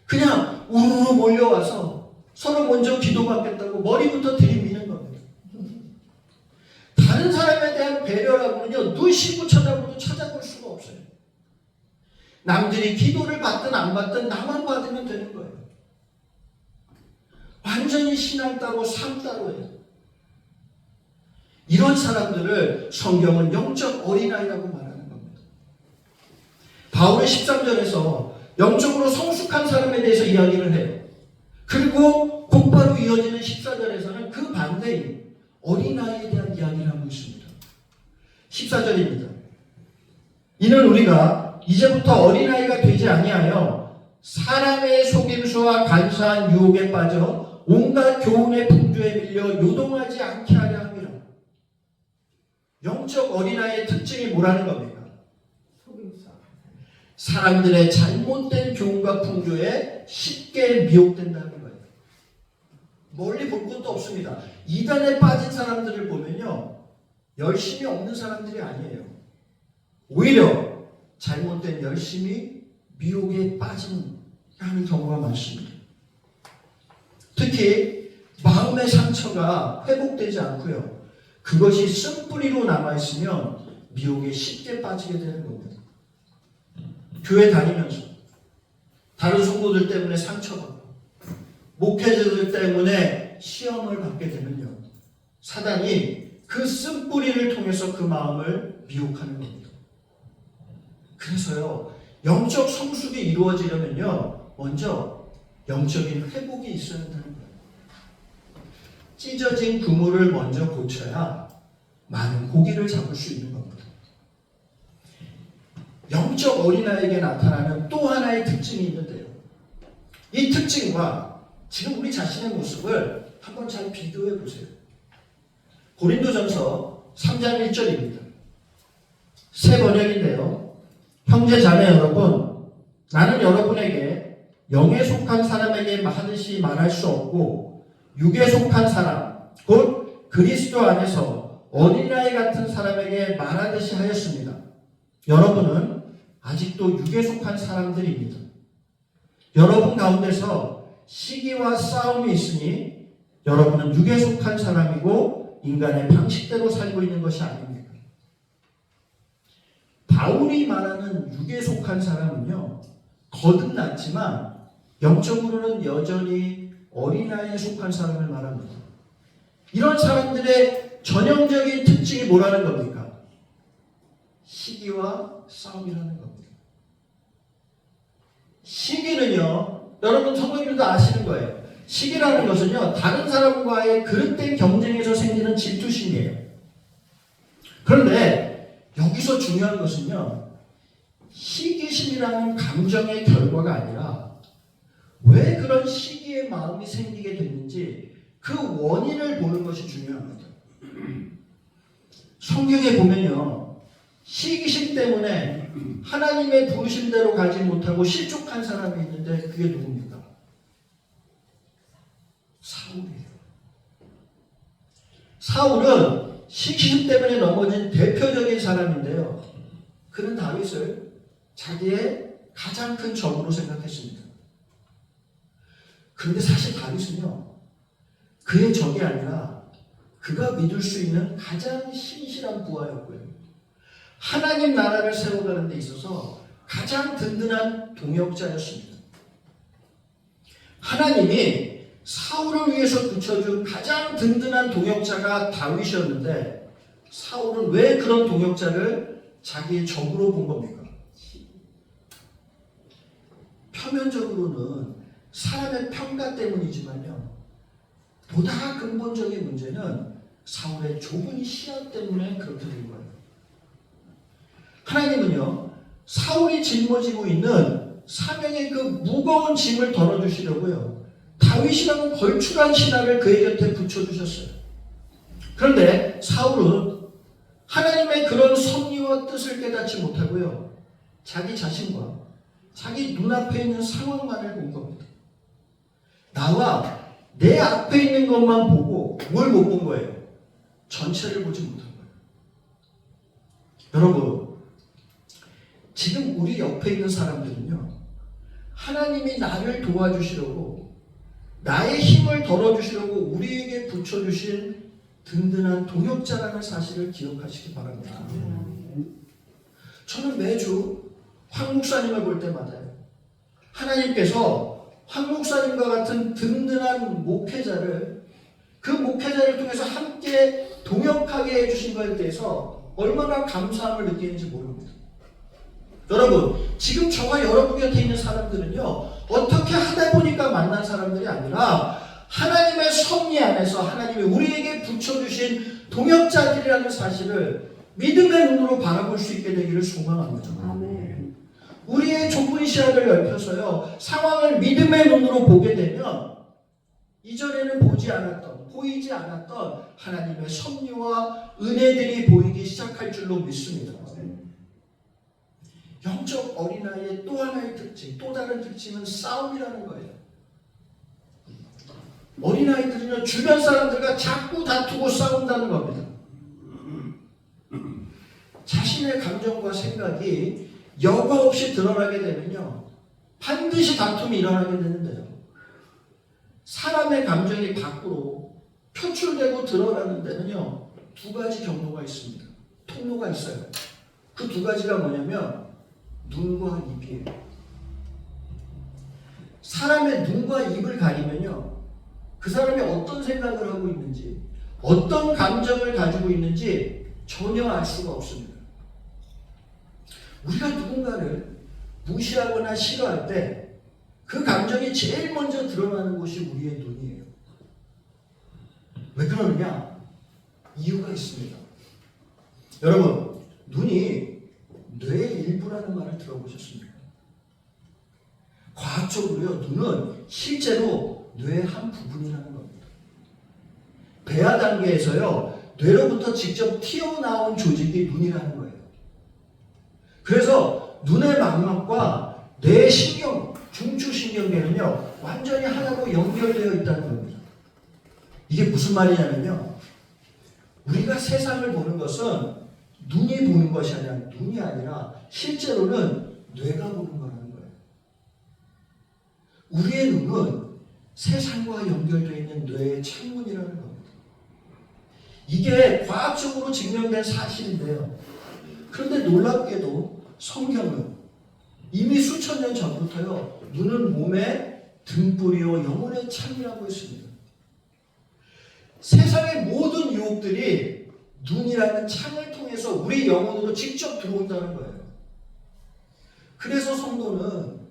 그냥 우르르 몰려와서 서로 먼저 기도받겠다고 머리부터 들이미는 겁니다. 다른 사람에 대한 배려라고는요, 눈 씻고 쳐다보도 찾아볼 수가 없어요. 남들이 기도를 받든 안 받든 나만 받으면 되는 거예요. 완전히 신앙 따로 삶 따로예요. 이런 사람들을 성경은 영적 어린아이라고 말하는 겁니다. 바울의 13절에서 영적으로 성숙한 사람에 대해서 이야기를 해요. 그리고 곧바로 이어지는 14절에서는 그 반대인 어린아이에 대한 이야기를 하고 있습니다. 14절입니다. 이는 우리가 이제부터 어린아이가 되지 아니하여 사람의 속임수와 간사한 유혹에 빠져 온갖 교훈의 풍조에 밀려 요동하지 않게 하려 함이라. 영적 어린아이의 특징이 뭐라는 겁니까? 사람들의 잘못된 교훈과 풍조에 쉽게 미혹된다는 거예요. 멀리 볼 것도 없습니다. 이단에 빠진 사람들을 보면요, 열심이 없는 사람들이 아니에요. 오히려 잘못된 열심이 미혹에 빠지는 경우가 많습니다. 특히 마음의 상처가 회복되지 않고요, 그것이 쓴뿌리로 남아있으면 미혹에 쉽게 빠지게 되는 겁니다. 교회 다니면서 다른 성도들 때문에 상처받고 목회자들 때문에 시험을 받게 되면요, 사단이 그 쓴뿌리를 통해서 그 마음을 미혹하는 겁니다. 그래서요, 영적 성숙이 이루어지려면요, 먼저 영적인 회복이 있어야 한다는 거예요. 찢어진 그물을 먼저 고쳐야 많은 고기를 잡을 수 있는 겁니다. 영적 어린아이에게 나타나는 또 하나의 특징이 있는데요, 이 특징과 지금 우리 자신의 모습을 한번 잘 비교해 보세요. 고린도전서 3장 1절입니다. 새 번역인데요, 형제 자매 여러분, 나는 여러분에게 영에 속한 사람에게 하듯이 말할 수 없고 육에 속한 사람, 곧 그리스도 안에서 어린아이 같은 사람에게 말하듯이 하였습니다. 여러분은 아직도 육에 속한 사람들입니다. 여러분 가운데서 시기와 싸움이 있으니 여러분은 육에 속한 사람이고 인간의 방식대로 살고 있는 것이 아닙니까? 바울이 말하는 육에 속한 사람은요, 거듭났지만 영적으로는 여전히 어린아이에 속한 사람을 말합니다. 이런 사람들의 전형적인 특징이 뭐라는 겁니까? 시기와 싸움이라는 겁니다. 시기는요, 여러분 성도님들도 아시는 거예요. 시기라는 것은요, 다른 사람과의 그릇된 경쟁에서 생기는 질투심이에요. 그런데 여기서 중요한 것은요, 시기심이라는 감정의 결과가 아니라 왜 그런 시기의 마음이 생기게 됐는지 그 원인을 보는 것이 중요합니다. 성경에 보면요, 시기심 때문에 하나님의 부르심대로 가지 못하고 실족한 사람이 있는데 그게 누굽니까? 사울이에요. 사울은 시기심 때문에 넘어진 대표적인 사람인데요, 그는 다윗을 자기의 가장 큰 적으로 생각했습니다. 그런데 사실 다윗은요, 그의 적이 아니라 그가 믿을 수 있는 가장 신실한 부하였고요, 하나님 나라를 세워가는 데 있어서 가장 든든한 동역자였습니다. 하나님이 사울을 위해서 붙여준 가장 든든한 동역자가 다윗이었는데 사울은 왜 그런 동역자를 자기의 적으로 본 겁니까? 표면적으로는 사람의 평가 때문이지만요, 보다 근본적인 문제는 사울의 좁은 시야 때문에 그렇게 된 거예요. 하나님은요, 사울이 짊어지고 있는 사명의 그 무거운 짐을 덜어주시려고요, 다윗이라는 걸출한 신하를 그의 곁에 붙여주셨어요. 그런데 사울은 하나님의 그런 섭리와 뜻을 깨닫지 못하고요. 자기 자신과 자기 눈앞에 있는 상황만을 본 겁니다. 나와 내 앞에 있는 것만 보고 뭘 못 본 거예요? 전체를 보지 못한 거예요. 여러분, 지금 우리 옆에 있는 사람들은요, 하나님이 나를 도와주시려고, 나의 힘을 덜어주시려고 우리에게 붙여주신 든든한 동역자라는 사실을 기억하시기 바랍니다. 저는 매주 황 목사님을 볼 때마다요, 하나님께서 황 목사님과 같은 든든한 목회자를, 그 목회자를 통해서 함께 동역하게 해주신 것에 대해서 얼마나 감사함을 느끼는지 모릅니다. 여러분, 지금 저와 여러분 곁에 있는 사람들은요, 어떻게 하다 보니까 만난 사람들이 아니라 하나님의 섭리 안에서 하나님이 우리에게 붙여주신 동역자들이라는 사실을 믿음의 눈으로 바라볼 수 있게 되기를 소망합니다. 우리의 좁은 시야를 넓혀서요, 상황을 믿음의 눈으로 보게 되면 이전에는 보이지 않았던 하나님의 섭리와 은혜들이 보이기 시작할 줄로 믿습니다. 영적 어린아이의 또 하나의 특징, 또 다른 특징은 싸움이라는 거예요. 어린아이들은요, 주변 사람들과 자꾸 다투고 싸운다는 겁니다. 자신의 감정과 생각이 여과 없이 드러나게 되면요, 반드시 다툼이 일어나게 되는데요. 사람의 감정이 밖으로 표출되고 드러나는 데는요, 두 가지 경로가 있습니다. 통로가 있어요. 그 두 가지가 뭐냐면 눈과 입이에요. 사람의 눈과 입을 가리면요, 그 사람이 어떤 생각을 하고 있는지, 어떤 감정을 가지고 있는지 전혀 알 수가 없습니다. 우리가 누군가를 무시하거나 싫어할 때 그 감정이 제일 먼저 드러나는 곳이 우리의 눈이에요. 왜 그러느냐? 이유가 있습니다. 여러분, 눈이 뇌의 일부라는 말을 들어보셨습니까? 과학적으로요, 눈은 실제로 뇌의 한 부분이라는 겁니다. 배아 단계에서요, 뇌로부터 직접 튀어나온 조직이 눈이라는 거예요. 그래서 눈의 망막과 뇌의 신경, 중추신경계는요, 완전히 하나로 연결되어 있다는 겁니다. 이게 무슨 말이냐면요, 우리가 세상을 보는 것은 눈이 보는 것이 아니라, 눈이 아니라 실제로는 뇌가 보는 거라는 거예요. 우리의 눈은 세상과 연결되어 있는 뇌의 창문이라는 겁니다. 이게 과학적으로 증명된 사실인데요. 그런데 놀랍게도 성경은 이미 수천 년 전부터요, 눈은 몸의 등불이요 영혼의 창이라고 했습니다. 세상의 모든 유혹들이 눈이라는 창을 통해서 우리 영혼으로 직접 들어온다는 거예요. 그래서 성도는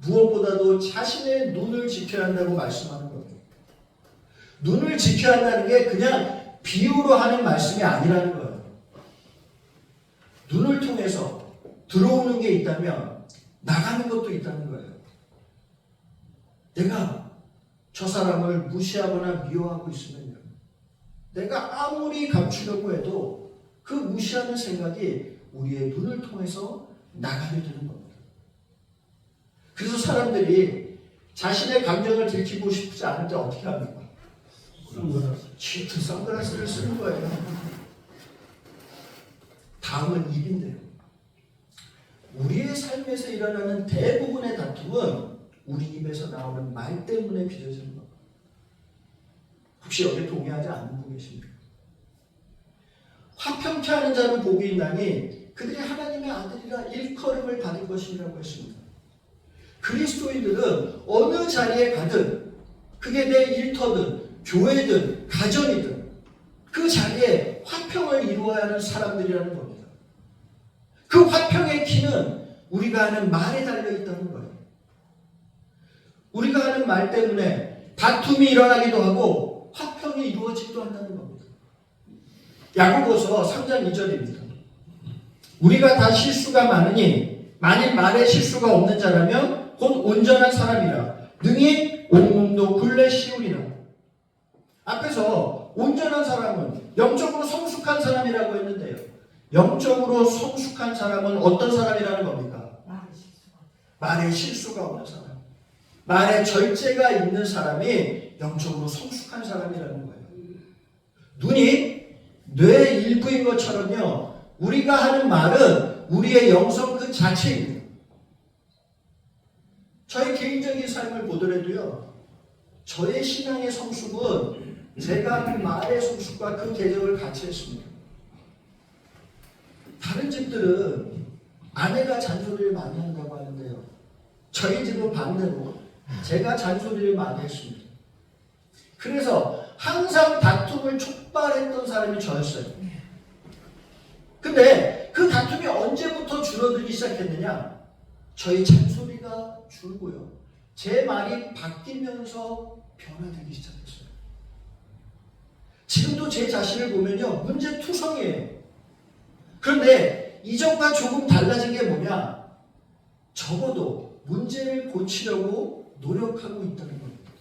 무엇보다도 자신의 눈을 지켜야 한다고 말씀하는 거예요. 눈을 지켜야 한다는 게 그냥 비유로 하는 말씀이 아니라는 거예요. 눈을 통해서 들어오는 게 있다면 나가는 것도 있다는 거예요. 내가 저 사람을 무시하거나 미워하고 있으면요, 내가 아무리 감추려고 해도 그 무시하는 생각이 우리의 눈을 통해서 나가게 되는 겁니다. 그래서 사람들이 자신의 감정을 들키고 싶지 않을 때 어떻게 합니까? 짙은 선글라스를 쓰는 거예요. 다음은 입인데요. 우리의 삶에서 일어나는 대부분의 다툼은 우리 입에서 나오는 말 때문에 빚어지는 겁니다. 혹시 여기에 동의하지 않는 분 계십니까? 화평케 하는 자는 복이 있나니 그들이 하나님의 아들이라 일컬음을 받을 것이라고 했습니다. 그리스도인들은 어느 자리에 가든, 그게 내 일터든 교회든 가정이든 그 자리에 화평을 이루어야 하는 사람들이라는 겁니다. 그 화평의 키는 우리가 하는 말에 달려있다는 거예요. 우리가 하는 말 때문에 다툼이 일어나기도 하고 화평이 이루어지기도 한다는 겁니다. 야고보서 3장 2절입니다. 우리가 다 실수가 많으니 만일 말에 실수가 없는 자라면 곧 온전한 사람이라 능히 온몸도 굴레 씌우리라. 앞에서 온전한 사람은 영적으로 성숙한 사람이라고 했는데요, 영적으로 성숙한 사람은 어떤 사람이라는 겁니까? 말에 실수가 없는 사람. 말에 절제가 있는 사람이 영적으로 성숙한 사람이라는 거예요. 눈이 뇌 일부인 것처럼요. 우리가 하는 말은 우리의 영성 그 자체입니다. 저희 개인적인 삶을 보더라도요. 저의 신앙의 성숙은 제가 하는 말의 성숙과 그 계정을 같이 했습니다. 다른 집들은 아내가 잔소리를 많이 한다고 하는데요. 저희 집은 반대로 제가 잔소리를 많이 했습니다. 그래서 항상 다툼을 촉발했던 사람이 저였어요. 근데 그 다툼이 언제부터 줄어들기 시작했느냐? 저희 잔소리가 줄고요. 제 말이 바뀌면서 변화되기 시작했어요. 지금도 제 자신을 보면요. 문제투성이에요. 그런데 이전과 조금 달라진 게 뭐냐? 적어도 문제를 고치려고 노력하고 있다는 겁니다.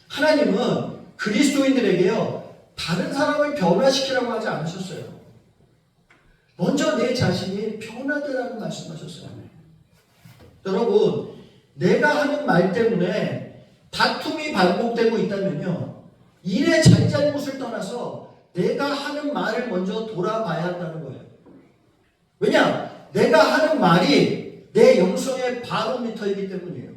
하나님은 그리스도인들에게요. 다른 사람을 변화시키라고 하지 않으셨어요. 먼저 내 자신이 변화되라고 말씀하셨어요. 여러분, 내가 하는 말 때문에 다툼이 반복되고 있다면요. 일의 잘잘못을 떠나서 내가 하는 말을 먼저 돌아봐야 한다는 거예요. 왜냐? 내가 하는 말이 내 영성의 바로미터이기 때문이에요.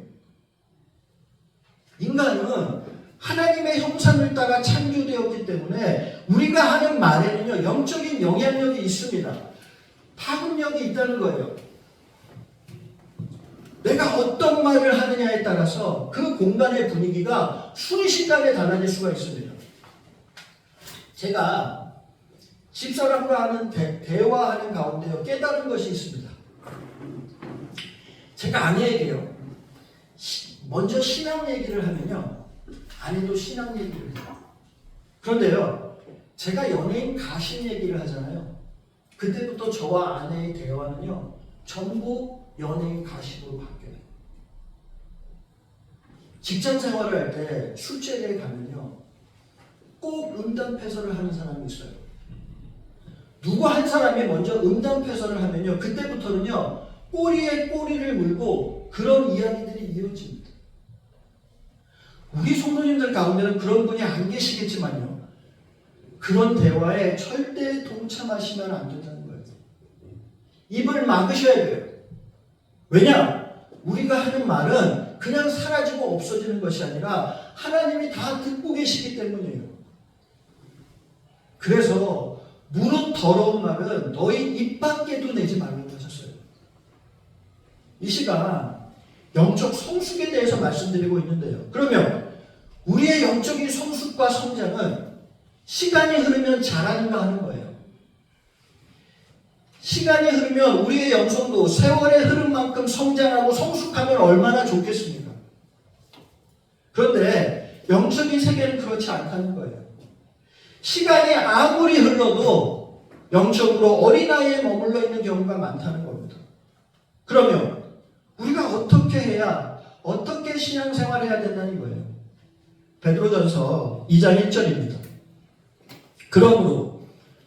인간은 하나님의 형상을 따라 창조되었기 때문에 우리가 하는 말에는요. 영적인 영향력이 있습니다. 파급력이 있다는 거예요. 내가 어떤 말을 하느냐에 따라서 그 공간의 분위기가 순식간에 달라질 수가 있습니다. 제가 집사람과 하는 대화하는 가운데요. 깨달은 것이 있습니다. 제가 아내에게요. 먼저 신앙 얘기를 하면요. 아내도 신앙 얘기를 해요. 그런데요. 제가 연예인 가신 얘기를 하잖아요. 그때부터 저와 아내의 대화는요. 전부 연예인 가십으로 바뀌어요. 직장 생활을 할 때 술자리에 가면요. 꼭 음담패설을 하는 사람이 있어요. 누구 한 사람이 먼저 음담패설을 하면요. 그때부터는요. 꼬리에 꼬리를 물고 그런 이야기들이 이어집니다. 우리 성도님들 가운데는 그런 분이 안 계시겠지만요. 그런 대화에 절대 동참하시면 안 된다는 거예요. 입을 막으셔야 돼요. 왜냐? 우리가 하는 말은 그냥 사라지고 없어지는 것이 아니라 하나님이 다 듣고 계시기 때문이에요. 그래서 무릇 더러운 말은 너희 입 밖에도 내지 말라고 하셨어요. 이 시간 영적 성숙에 대해서 말씀드리고 있는데요. 그러면 우리의 영적인 성숙과 성장은 시간이 흐르면 자라는가 하는 거예요. 시간이 흐르면 우리의 영성도 세월의 흐름만큼 성장하고 성숙하면 얼마나 좋겠습니까? 그런데 영적인 세계는 그렇지 않다는 거예요. 시간이 아무리 흘러도 영적으로 어린아이에 머물러 있는 경우가 많다는 겁니다. 그러면 우리가 어떻게 해야, 어떻게 신앙생활을 해야 된다는 거예요. 베드로전서 2장 1절입니다. 그러므로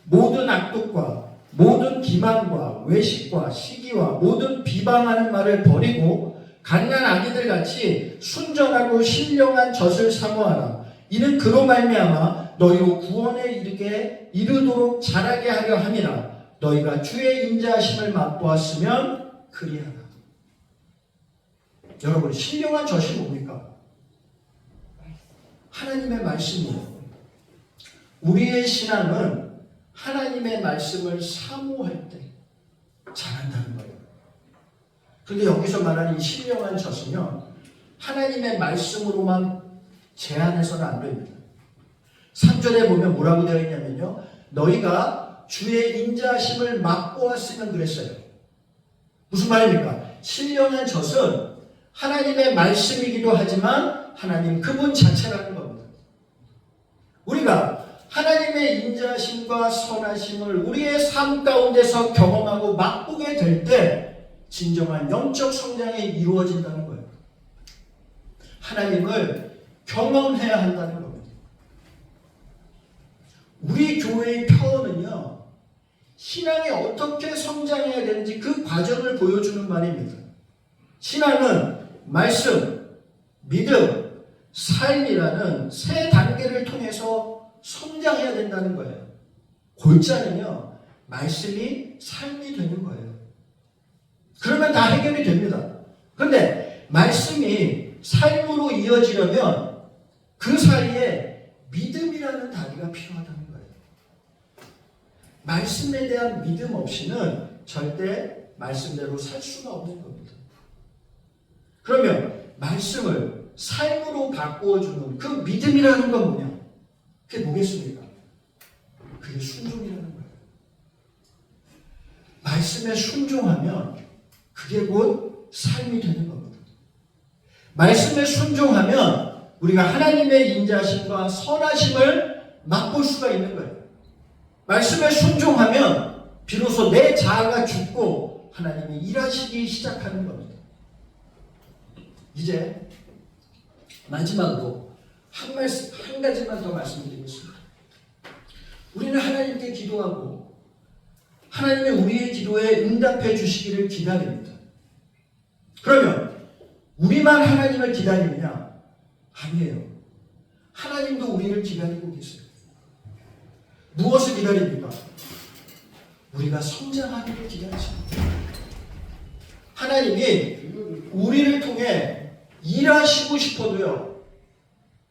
모든 악독과 모든 기만과 외식과 시기와 모든 비방하는 말을 버리고 갓난 아기들 같이 순전하고 신령한 젖을 사모하라. 이는 그로 말미암아 너희로 구원에 이르도록 자라게 하려 함이라. 너희가 주의 인자하심을 맛보았으면 그리하라. 여러분, 신령한 젖이 뭡니까? 하나님의 말씀이에요. 우리의 신앙은 하나님의 말씀을 사모할 때 자란다는 거예요. 그런데 여기서 말하는 이 신령한 젖은요, 하나님의 말씀으로만 제한해서는 안 됩니다. 3절에 보면 뭐라고 되어 있냐면요, 너희가 주의 인자하심을 맛보았으면 그랬어요. 무슨 말입니까? 신령한 젖은 하나님의 말씀이기도 하지만 하나님 그분 자체라는 겁니다. 우리가 하나님의 인자하심과 선하심을 우리의 삶 가운데서 경험하고 맛보게 될 때 진정한 영적 성장이 이루어진다는 거예요. 하나님을 경험해야 한다는 겁니다. 우리 교회의 표어는요, 신앙이 어떻게 성장해야 되는지 그 과정을 보여주는 말입니다. 신앙은 말씀, 믿음, 삶이라는 세 단계를 통해서 성장해야 된다는 거예요. 골자는요, 말씀이 삶이 되는 거예요. 그러면 다 해결이 됩니다. 그런데 말씀이 삶으로 이어지려면 그 사이에 믿음이라는 다리가 필요하다는 거예요. 말씀에 대한 믿음 없이는 절대 말씀대로 살 수가 없는 겁니다. 그러면 말씀을 삶으로 바꾸어주는 그 믿음이라는 건 뭐냐? 그게 뭐겠습니까? 그게 순종이라는 거예요. 말씀에 순종하면 그게 곧 삶이 되는 겁니다. 말씀에 순종하면 우리가 하나님의 인자심과 선하심을 맛볼 수가 있는 거예요. 말씀에 순종하면 비로소 내 자아가 죽고 하나님이 일하시기 시작하는 겁니다. 이제 마지막으로 한 가지만 더 말씀드리겠습니다. 우리는 하나님께 기도하고 하나님이 우리의 기도에 응답해 주시기를 기다립니다. 그러면 우리만 하나님을 기다리느냐? 아니에요. 하나님도 우리를 기다리고 계세요. 무엇을 기다립니까? 우리가 성장하기를 기다리십니다. 하나님이 우리를 통해 일하시고 싶어도요,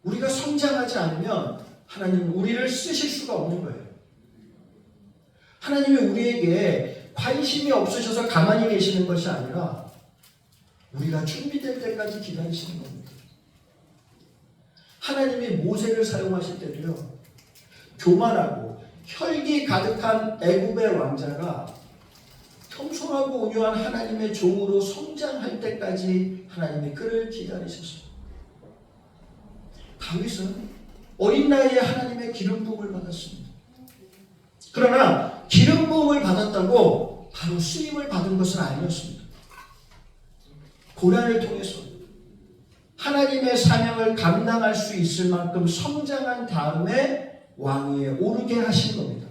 우리가 성장하지 않으면 하나님은 우리를 쓰실 수가 없는 거예요. 하나님이 우리에게 관심이 없으셔서 가만히 계시는 것이 아니라 우리가 준비될 때까지 기다리시는 겁니다. 하나님이 모세를 사용하실 때도요, 교만하고 혈기 가득한 애굽의 왕자가 겸손하고 온유한 하나님의 종으로 성장할 때까지 하나님이 그를 기다리셨어요. 다윗은 어린 나이에 하나님의 기름 부음을 받았습니다. 그러나 기름 부음을 받았다고 바로 쓰임을 받은 것은 아니었습니다. 고난을 통해서 하나님의 사명을 감당할 수 있을 만큼 성장한 다음에 왕위에 오르게 하신 겁니다.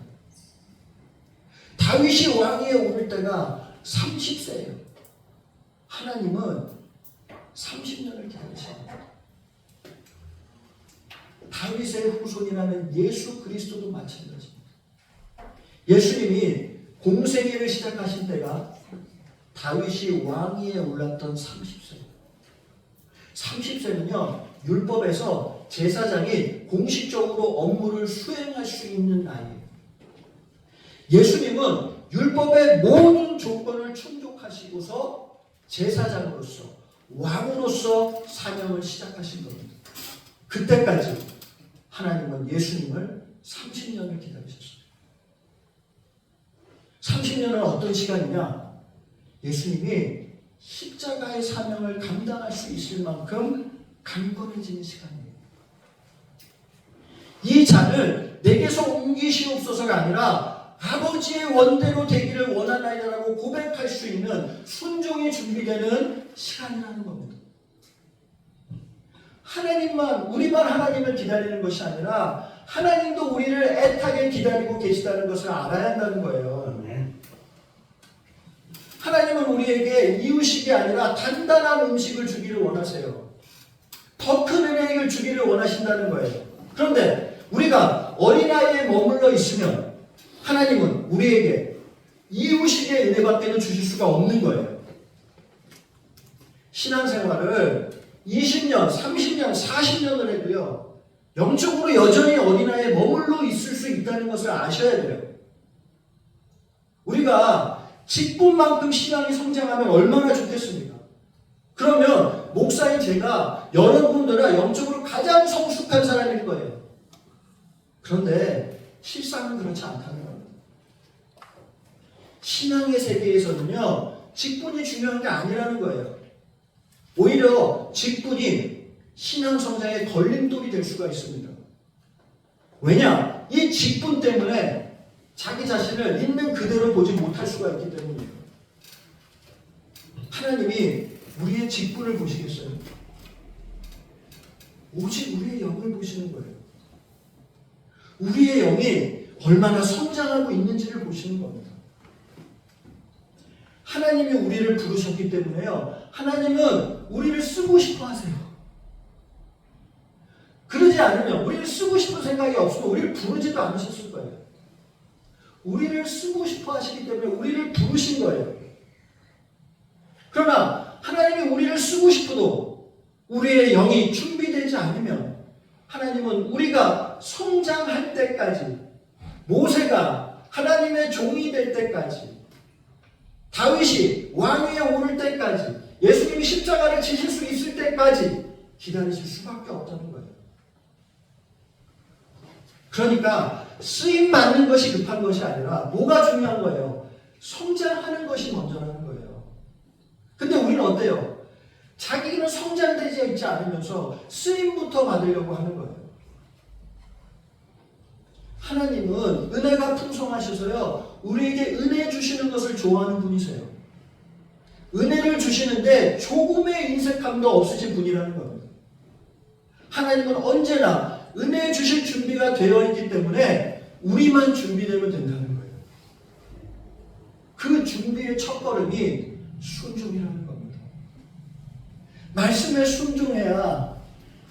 다윗이 왕위에 오를 때가 30세예요. 하나님은 30년을 기다리십니다. 다윗의 후손이라는 예수 그리스도도 마찬가지입니다. 예수님이 공생애를 시작하신 때가 다윗이 왕위에 올랐던 30세. 30세는요, 율법에서 제사장이 공식적으로 업무를 수행할 수 있는 나이예요. 예수님은 율법의 모든 조건을 충족하시고서 제사장으로서, 왕으로서 사명을 시작하신 겁니다. 그때까지 하나님은 예수님을 30년을 기다리셨어요. 30년은 어떤 시간이냐? 예수님이 십자가의 사명을 감당할 수 있을 만큼 강건해지는 시간이에요. 이 잔을 내게서 옮기시옵소서가 아니라 아버지의 원대로 되기를 원하나이다라고 고백할 수 있는 순종이 준비되는 시간이라는 겁니다. 우리만 하나님을 기다리는 것이 아니라 하나님도 우리를 애타게 기다리고 계시다는 것을 알아야 한다는 거예요. 하나님은 우리에게 이유식이 아니라 단단한 음식을 주기를 원하세요. 더 큰 은혜를 주기를 원하신다는 거예요. 그런데 우리가 어린아이에 머물러 있으면 하나님은 우리에게 이유식의 은혜밖에는 주실 수가 없는 거예요. 신앙생활을 20년, 30년, 40년을 해도요, 영적으로 여전히 어린아이에 머물러 있을 수 있다는 것을 아셔야 돼요. 우리가 직분만큼 신앙이 성장하면 얼마나 좋겠습니까? 그러면 목사인 제가 여러분들은 영적으로 가장 성숙한 사람일 거예요. 그런데 실상은 그렇지 않다는 겁니다. 신앙의 세계에서는요, 직분이 중요한 게 아니라는 거예요. 오히려 직분이 신앙 성장의 걸림돌이 될 수가 있습니다. 왜냐? 이 직분 때문에 자기 자신을 있는 그대로 보지 못할 수가 있기 때문이에요. 하나님이 우리의 직분을 보시겠어요? 오직 우리의 영을 보시는 거예요. 우리의 영이 얼마나 성장하고 있는지를 보시는 겁니다. 하나님이 우리를 부르셨기 때문에요. 하나님은 우리를 쓰고 싶어 하세요. 그러지 않으면, 우리를 쓰고 싶은 생각이 없으면 우리를 부르지도 않으셨을 거예요. 우리를 쓰고 싶어 하시기 때문에 우리를 부르신 거예요. 그러나 하나님이 우리를 쓰고 싶어도 우리의 영이 준비되지 않으면 하나님은 우리가 성장할 때까지, 모세가 하나님의 종이 될 때까지, 다윗이 왕위에 오를 때까지, 예수님이 십자가를 지실 수 있을 때까지 기다리실 수밖에 없다는 거예요. 그러니까 쓰임 받는 것이 급한 것이 아니라 뭐가 중요한 거예요? 성장하는 것이 먼저라는 거예요. 근데 우리는 어때요? 자기는 성장되지 있지 않으면서 쓰임부터 받으려고 하는 거예요. 하나님은 은혜가 풍성하셔서요, 우리에게 은혜 주시는 것을 좋아하는 분이세요. 은혜를 주시는데 조금의 인색함도 없으신 분이라는 겁니다. 하나님은 언제나 은혜 주실 준비가 되어 있기 때문에 우리만 준비되면 된다는 거예요. 그 준비의 첫걸음이 순종이라는 겁니다. 말씀에 순종해야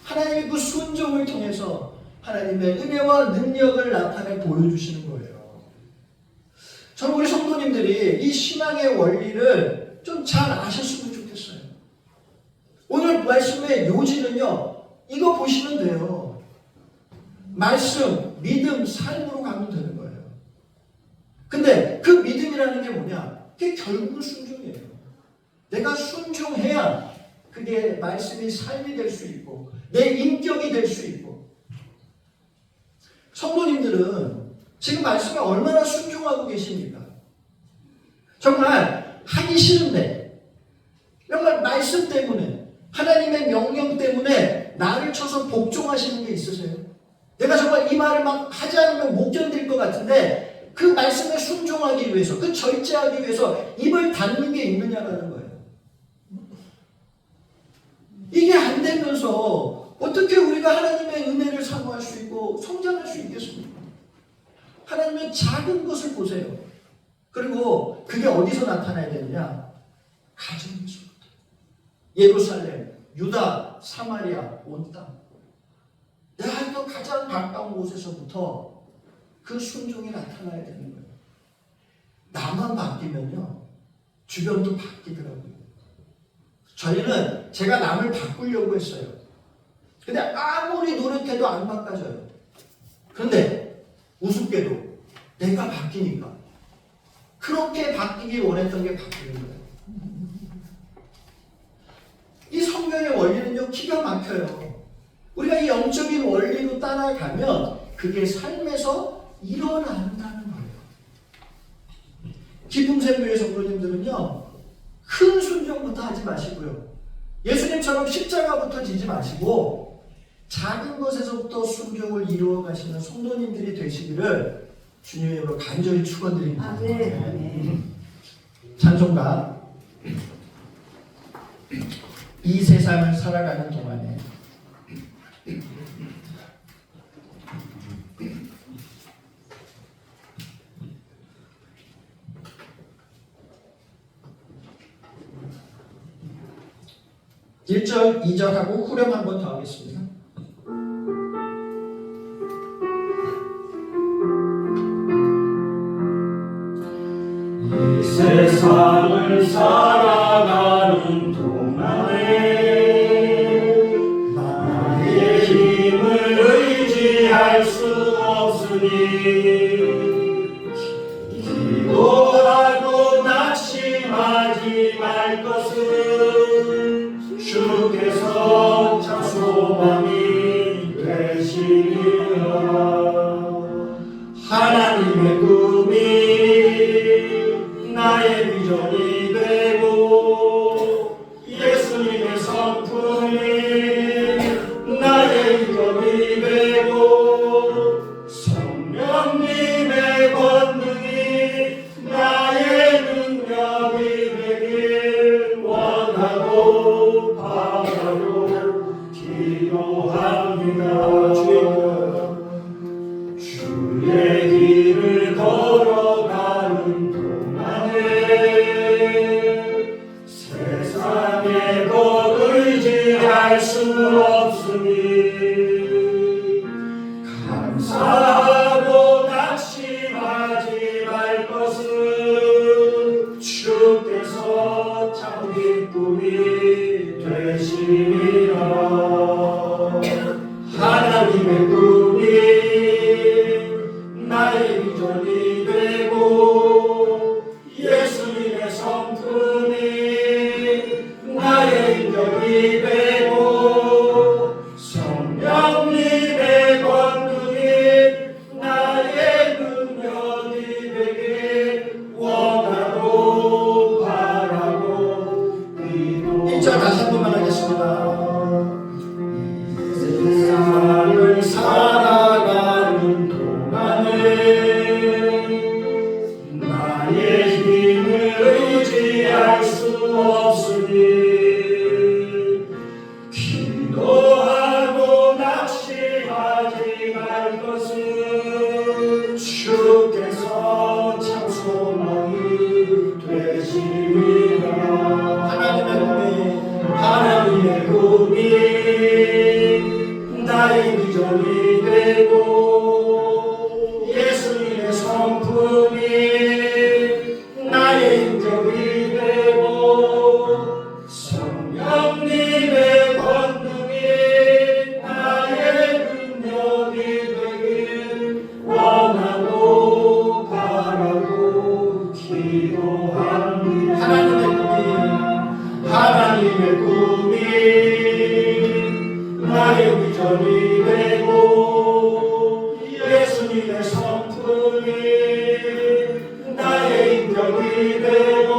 하나님의 그 순종을 통해서 하나님의 은혜와 능력을 나타내 보여주시는 거예요. 저는 우리 성도님들이 이 신앙의 원리를 좀 잘 아셨으면 좋겠어요. 오늘 말씀의 요지는요, 이거 보시면 돼요. 말씀, 믿음, 삶으로 가면 되는 거예요. 근데 그 믿음이라는 게 뭐냐? 그게 결국은 순종이에요. 내가 순종해야 그게 말씀이 삶이 될 수 있고 내 인격이 될 수 있고. 성도님들은 지금 말씀에 얼마나 순종하고 계십니까? 정말 하기 싫은데, 정말 말씀 때문에, 하나님의 명령 때문에 나를 쳐서 복종하시는 게 있으세요? 내가 정말 이 말을 막 하지 않으면 못 견딜 것 같은데 그 말씀에 순종하기 위해서, 그 절제하기 위해서 입을 닫는 게 있느냐라는 거예요. 이게 안 되면서 어떻게 우리가 하나님의 은혜를 사모할 수 있고 성장할 수 있겠습니까? 하나님의 작은 것을 보세요. 그리고 그게 어디서 나타나야 되느냐? 가정에서부터. 예루살렘, 유다, 사마리아, 온 땅. 내가 가장 가까운 곳에서부터 그 순종이 나타나야 되는 거예요. 나만 바뀌면요, 주변도 바뀌더라고요. 저희는 제가 남을 바꾸려고 했어요. 근데 아무리 노력해도 안 바꿔져요. 그런데 우습게도 내가 바뀌니까 그렇게 바뀌기 원했던 게 바뀌는 거예요. 이 성경의 원리는요, 기가 막혀요. 우리가 이 영적인 원리로 따라가면 그게 삶에서 일어난다는 거예요. 기쁨샘교회 성도님들은요, 큰 순종부터 하지 마시고요, 예수님처럼 십자가부터 지지 마시고 작은 것에서부터 순종을 이루어 가시는 성도님들이 되시기를 주님의 이름으로 간절히 축원드립니다. 찬송가 이 세상을 살아가는 동안에 (1절) (2절하고) 후렴 한 번 더 하겠습니다. 이 세상을 살아가는 동안에 나의 힘을 의지할 수 없으니 기도하고 낙심하지 말 것은 주께서 참 소망이 되시리라. 하나님의 꿈이 나의 비전이 되고 예수님의 성품이 나의 인격이 되고 성령님의 권능이 나의 능력이 되길 원하고 바라고 기도합니다. 주의 길을 걸어가는 동안에 주께서 참 기쁨이 되시리라. 하나님의 꿈이 나의 비전이 되고 예수님의 성품이 나의 인격이 되고 성령님의 권능이 나의 능력이 되길 원하고 바라고 기도. 1절 다시 한 번만 하겠습니다. 세상을 살아가는 동안에 나의 힘을 의지할 수 없으니 기도하고 낙심하지 말 것은 주께서 참 소망이 되시리라. 하나님의 꿈이 나의 비전이 되고 예수님의 성품이 나의 인격이 되고 성령님의 권능이 나의 능력이 되길 원하고 바라고 기도합니다. 하나님의 꿈이 나의 비전이 되고 예수님의 성품이 나의 인격이 되고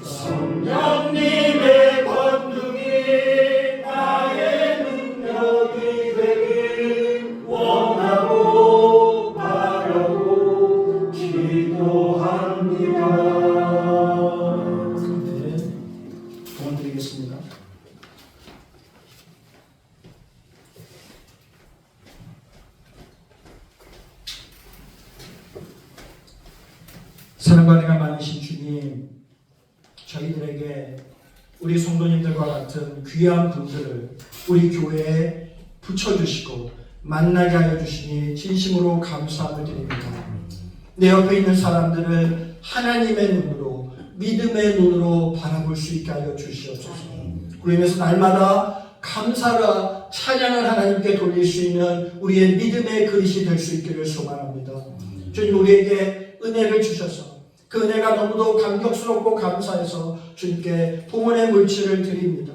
성령님의 권능이 나의 능력이 되길 원하고 바라고 기도합니다. 드리겠습니다. 사랑과 은혜가 많으신 주님, 저희들에게 우리 성도님들과 같은 귀한 분들을 우리 교회에 붙여주시고 만나게 하여 주시니 진심으로 감사함을 드립니다. 내 옆에 있는 사람들을 하나님의 눈으로, 믿음의 눈으로 바라볼 수 있게 하여 주시옵소서. 그로 인해서 날마다 감사와 찬양을 하나님께 돌릴 수 있는 우리의 믿음의 그릇이 될 수 있기를 소망합니다. 주님, 우리에게 은혜를 주셔서 그 은혜가 너무도 감격스럽고 감사해서 주님께 봉헌의 물질을 드립니다.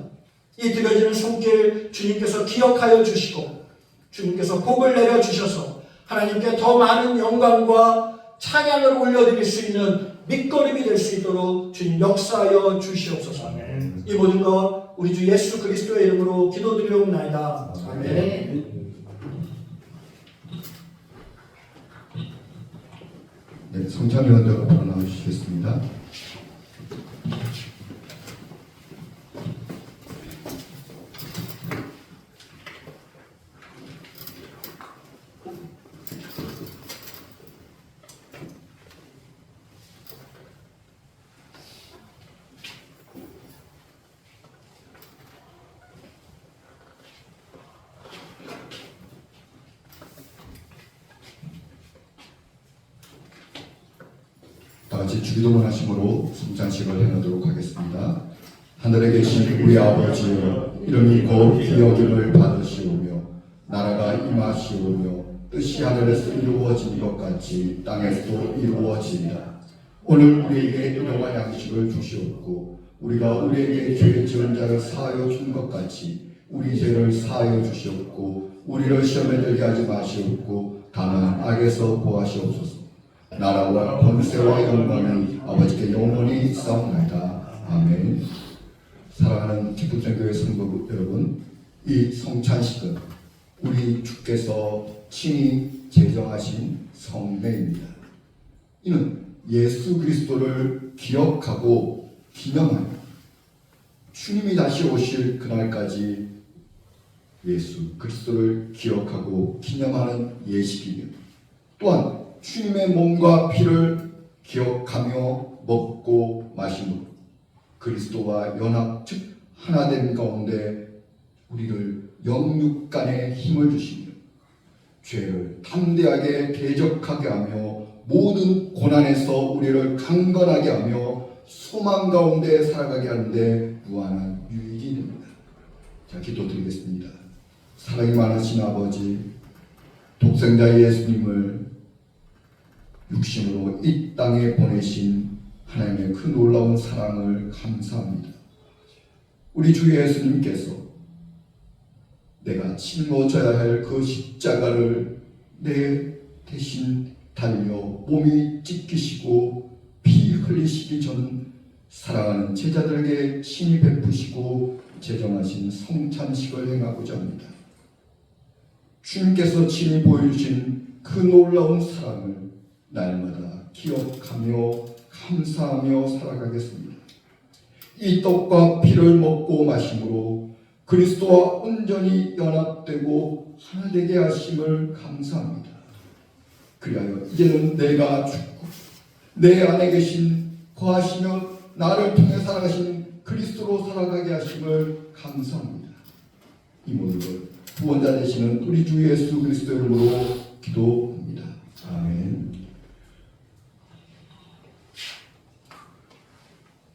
이 드려지는 손길 주님께서 기억하여 주시고 주님께서 복을 내려 주셔서 하나님께 더 많은 영광과 찬양을 올려드릴 수 있는 밑거름이 될 수 있도록 주님 역사하여 주시옵소서. 아멘. 이 모든 것 우리 주 예수 그리스도의 이름으로 기도드리옵나이다. 아멘. 네, 성찬위원들 앞으로 나와주시겠습니다. 다같이 주기도문 하심으로 성찬식을 행하도록 하겠습니다. 하늘에 계신 우리 아버지여, 이름이 곧 기여김을 받으시오며 나라가 임하시오며 뜻이 하늘에서 이루어진 것 같이 땅에서도 이루어지리라. 오늘 우리에게 일용할 양식을 주시옵고 우리가 우리에게 죄 지은 자를 사하여 준 것 같이 우리 죄를 사하여 주시옵고 우리를 시험에 들게 하지 마시옵고 다만 악에서 구하시옵소서. 나라와 권세와 영광은 아버지께 영원히 있사옵나이다. 아멘. 사랑하는 기쁨전교회 성도 여러분, 이 성찬식은 우리 주께서 친히 제정하신 성례입니다. 이는 예수 그리스도를 기억하고 기념하며 주님이 다시 오실 그날까지 예수 그리스도를 기억하고 기념하는 예식이며 또한 주님의 몸과 피를 기억하며 먹고 마심으로 그리스도와 연합 즉 하나됨 가운데 우리를 영육간의 힘을 주시며 죄를 담대하게 대적하게 하며 모든 고난에서 우리를 강건하게 하며 소망 가운데 살아가게 하는데 무한한 유익이 됩니다. 자, 기도드리겠습니다. 사랑이 많으신 아버지, 독생자 예수님을 육신으로 이 땅에 보내신 하나님의 그 놀라운 사랑을 감사합니다. 우리 주 예수님께서 내가 짊어져야 할 그 십자가를 내 대신 달려 몸이 찢기시고 피 흘리시기 전 사랑하는 제자들에게 친히 베푸시고 제정하신 성찬식을 행하고자 합니다. 주님께서 친히 보여주신 그 놀라운 사랑을 날마다 기억하며 감사하며 살아가겠습니다. 이 떡과 피를 먹고 마심으로 그리스도와 온전히 연합되고 하나 되게 하심을 감사합니다. 그리하여 이제는 내가 죽고 내 안에 계신 거하시며 나를 통해 살아가신 그리스도로 살아가게 하심을 감사합니다. 이 모든 걸 구원자 되시는 우리 주 예수 그리스도 이름으로 기도합니다. 아멘.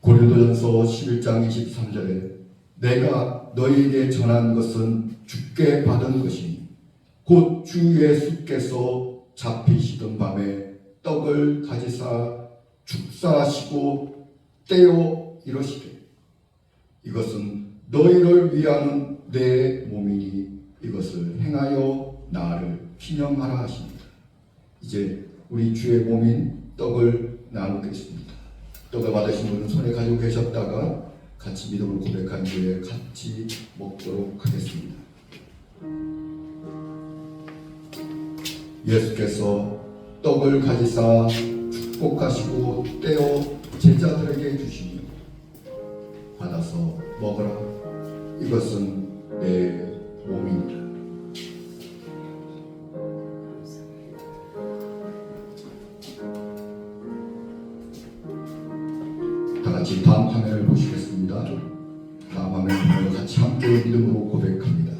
고린도전서 11장 23절에 내가 너희에게 전한 것은 주께 받은 것이니 곧 주 예수께서 잡히시던 밤에 떡을 가지사 축사하시고 떼어 이러시되 이것은 너희를 위하는 내 몸이니 이것을 행하여 나를 기념하라 하십니다. 이제 우리 주의 몸인 떡을 나누겠습니다. 떡을 받으신 분은 손에 가지고 계셨다가 같이 믿음을 고백한 뒤에 같이 먹도록 하겠습니다. 예수께서 떡을 가지사 축복하시고 떼어 제자들에게 주시며 받아서 먹으라. 이것은 내 몸이니라. 다 같이 다음 화면을 보시겠습니다. 다음 화면을 같이 함께 믿음으로 고백합니다.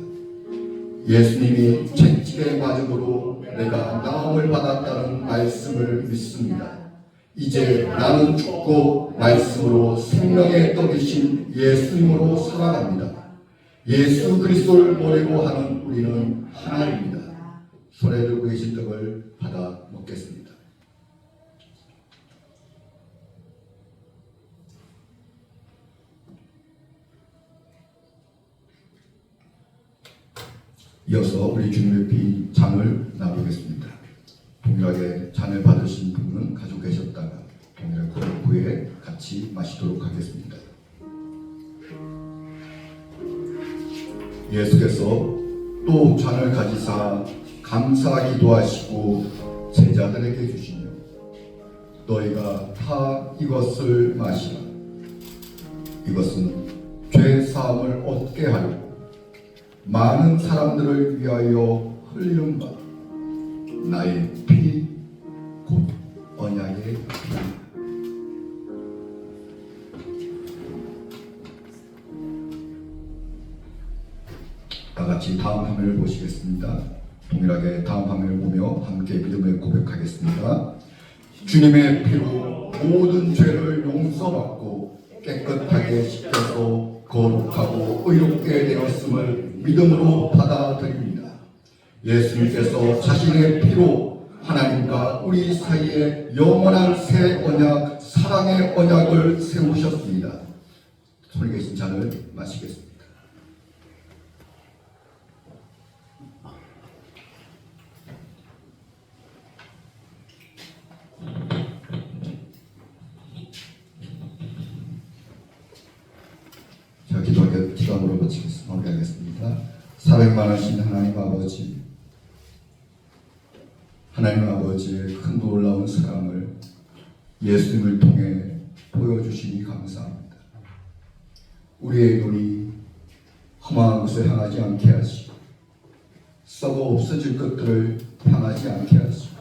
예수님이 채찍에 맞음으로 내가 나음을 받았다는 말씀을 믿습니다. 이제 나는 죽고 말씀으로 생명의 떡이신 예수님으로 살아갑니다. 예수 그리스도를 모르고 하는 우리는 하나입니다. 손에 들고 계신 떡을 받아 먹겠습니다. 이어서 우리 주님의 빈 잔을 나누겠습니다. 동일하게 잔을 받으신 분은 가지고 계셨다가 동일하게 고백 후에 같이 마시도록 하겠습니다. 예수께서 또 잔을 가지사 감사 기도하시고 제자들에게 주시며 너희가 다 이것을 마시라. 이것은 죄 사함을 얻게 하려 많은 사람들을 위하여 흘리는 바 나의 피 곧 언약의 피입니다. 다 같이 다음 화면을 보시겠습니다. 동일하게 다음 화면을 보며 함께 믿음을 고백하겠습니다. 주님의 피로 모든 죄를 용서받고 깨끗하게 씻겨서 거룩하고 의롭게 되었음을 믿음으로 받아들입니다. 예수님께서 자신의 피로 하나님과 우리 사이에 영원한 새 언약, 사랑의 언약을 세우셨습니다. 손에 계신 잔을 마시겠습니다. 자, 기도함으로 마무리하겠습니다. 사랑 많으신 하나님 아버지, 하나님 아버지의 큰 놀라운 사랑을 예수님을 통해 보여주시니 감사합니다. 우리의 눈이 험한 것을 향하지 않게 하시고 썩어 없어질 것들을 향하지 않게 하시고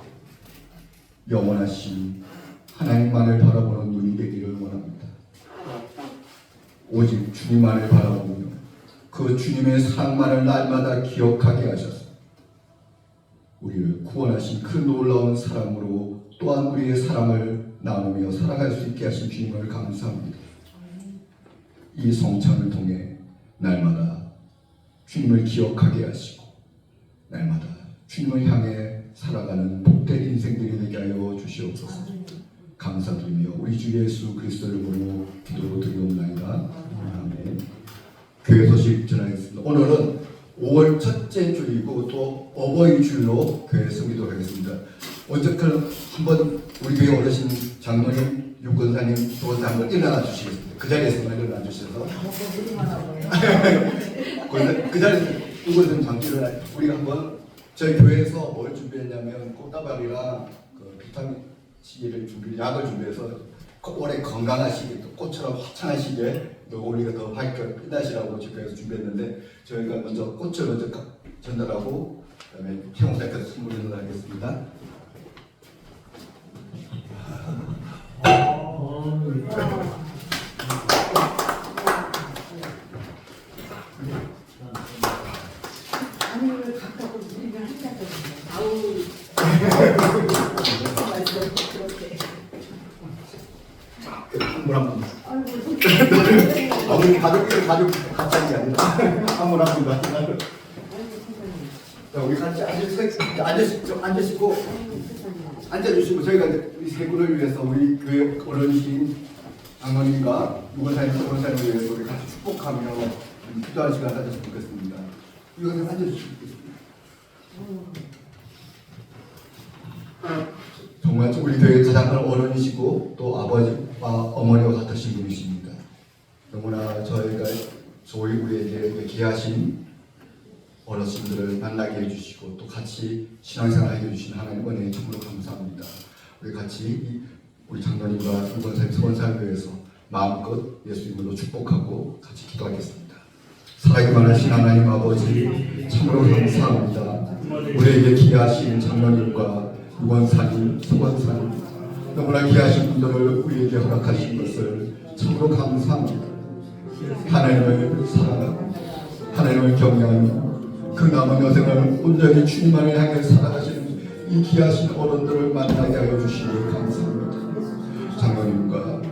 영원하신 하나님만을 바라보는 눈이 되기를 원합니다. 오직 주님만을 바라보며 그 주님의 사랑만을 날마다 기억하게 하셔서 우리를 구원하신 그 놀라운 사랑으로 또한 우리의 사랑을 나누며 살아갈 수 있게 하신 주님을 감사합니다. 이 성찬을 통해 날마다 주님을 기억하게 하시고 날마다 주님을 향해 살아가는 복된 인생들이 되게 하여 주시옵소서. 감사드리며 우리 주 예수 그리스도를 부르며 기도드리옵나이다. 아멘. 교회 소식 전하겠습니다. 오늘은 5월 첫째 주이고 또 어버이 주로 교회 섬기도록 하겠습니다. 어쨌든 한번 우리 교회 어르신 장로님, 유권사님, 도원사 한번 일어나 주시겠습니다. 그 자리에서만 일어나 주셔서 그 자리에서 유권사님 잠시 일어나 우리가 한번 저희 교회에서 뭘 준비했냐면 꽃다발이랑 그 비타민 C를 약을 준비해서 올해 건강하시게 또 꽃처럼 화창하시게 또 우리가 더 밝게 빛나시라고 집회에서 준비했는데 저희가 먼저 꽃을 먼저 전달하고 그다음에 형사께서 선물을 전달하겠습니다. 아니면 갖다고 우리가 한자도 아우 선물 한번. 아이고 우리 가족 갑자기 아니라 한번 합니다. 자, 우리 같이 앉으시고 앉아주시고 저희가 이제 우리 세 분을 위해서 우리 교회 어르신 장로님과 유권사님을 위해서 우리 같이 축복하며 기도하는 시간 가졌으면 좋겠습니다. 이거 좀 앉아주시겠습니다. 정말 우리 교회 가장 큰 어른이시고 또 아버지와 어머니와 같으신 분이십니다. 너무나 저희가 우리에게 귀하신 어르신들을 만나게 해주시고 또 같이 신앙생활 해주신 하나님 은혜에 참으로 감사합니다. 우리 같이 우리 장로님과 유권사님 서원사를 위해서 마음껏 예수 이름으로 축복하고 같이 기도하겠습니다. 살아있기만 하신 하나님 아버지 참으로 감사합니다. 우리에게 귀하신 장로님과 유권사님, 서원사님 너무나 귀하신 분들을 우리에게 허락하신 것을 참으로 감사합니다. 하나님을 사랑하고 하나님을 경외하며 그 남은 여생을 온전히 주님만을 향해 살아가시는 이 귀하신 어른들을 만나게 하여 주시니 감사합니다. 장로님과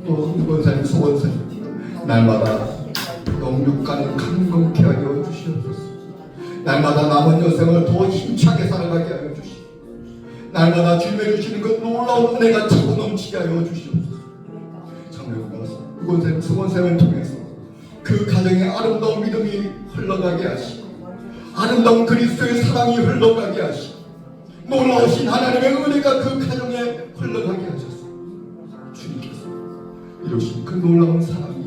또 유권사님, 서원사님 날마다 영육간을 강건케 하여 주시옵소서. 날마다 남은 여생을 더 힘차게 살아가게 하여 주시옵소서. 날마다 주님의 주시는 그 놀라운 은혜가 차고 넘치게 하여 주시옵소서. 장로님과 유권사님, 서원사님을 통해서 그 가정의 아름다운 믿음이 흘러가게 하시고 아름다운 그리스도의 사랑이 흘러가게 하시고 놀라우신 하나님의 은혜가 그 가정에 흘러가게 하셔서 주님께서 이루신 그 놀라운 사랑이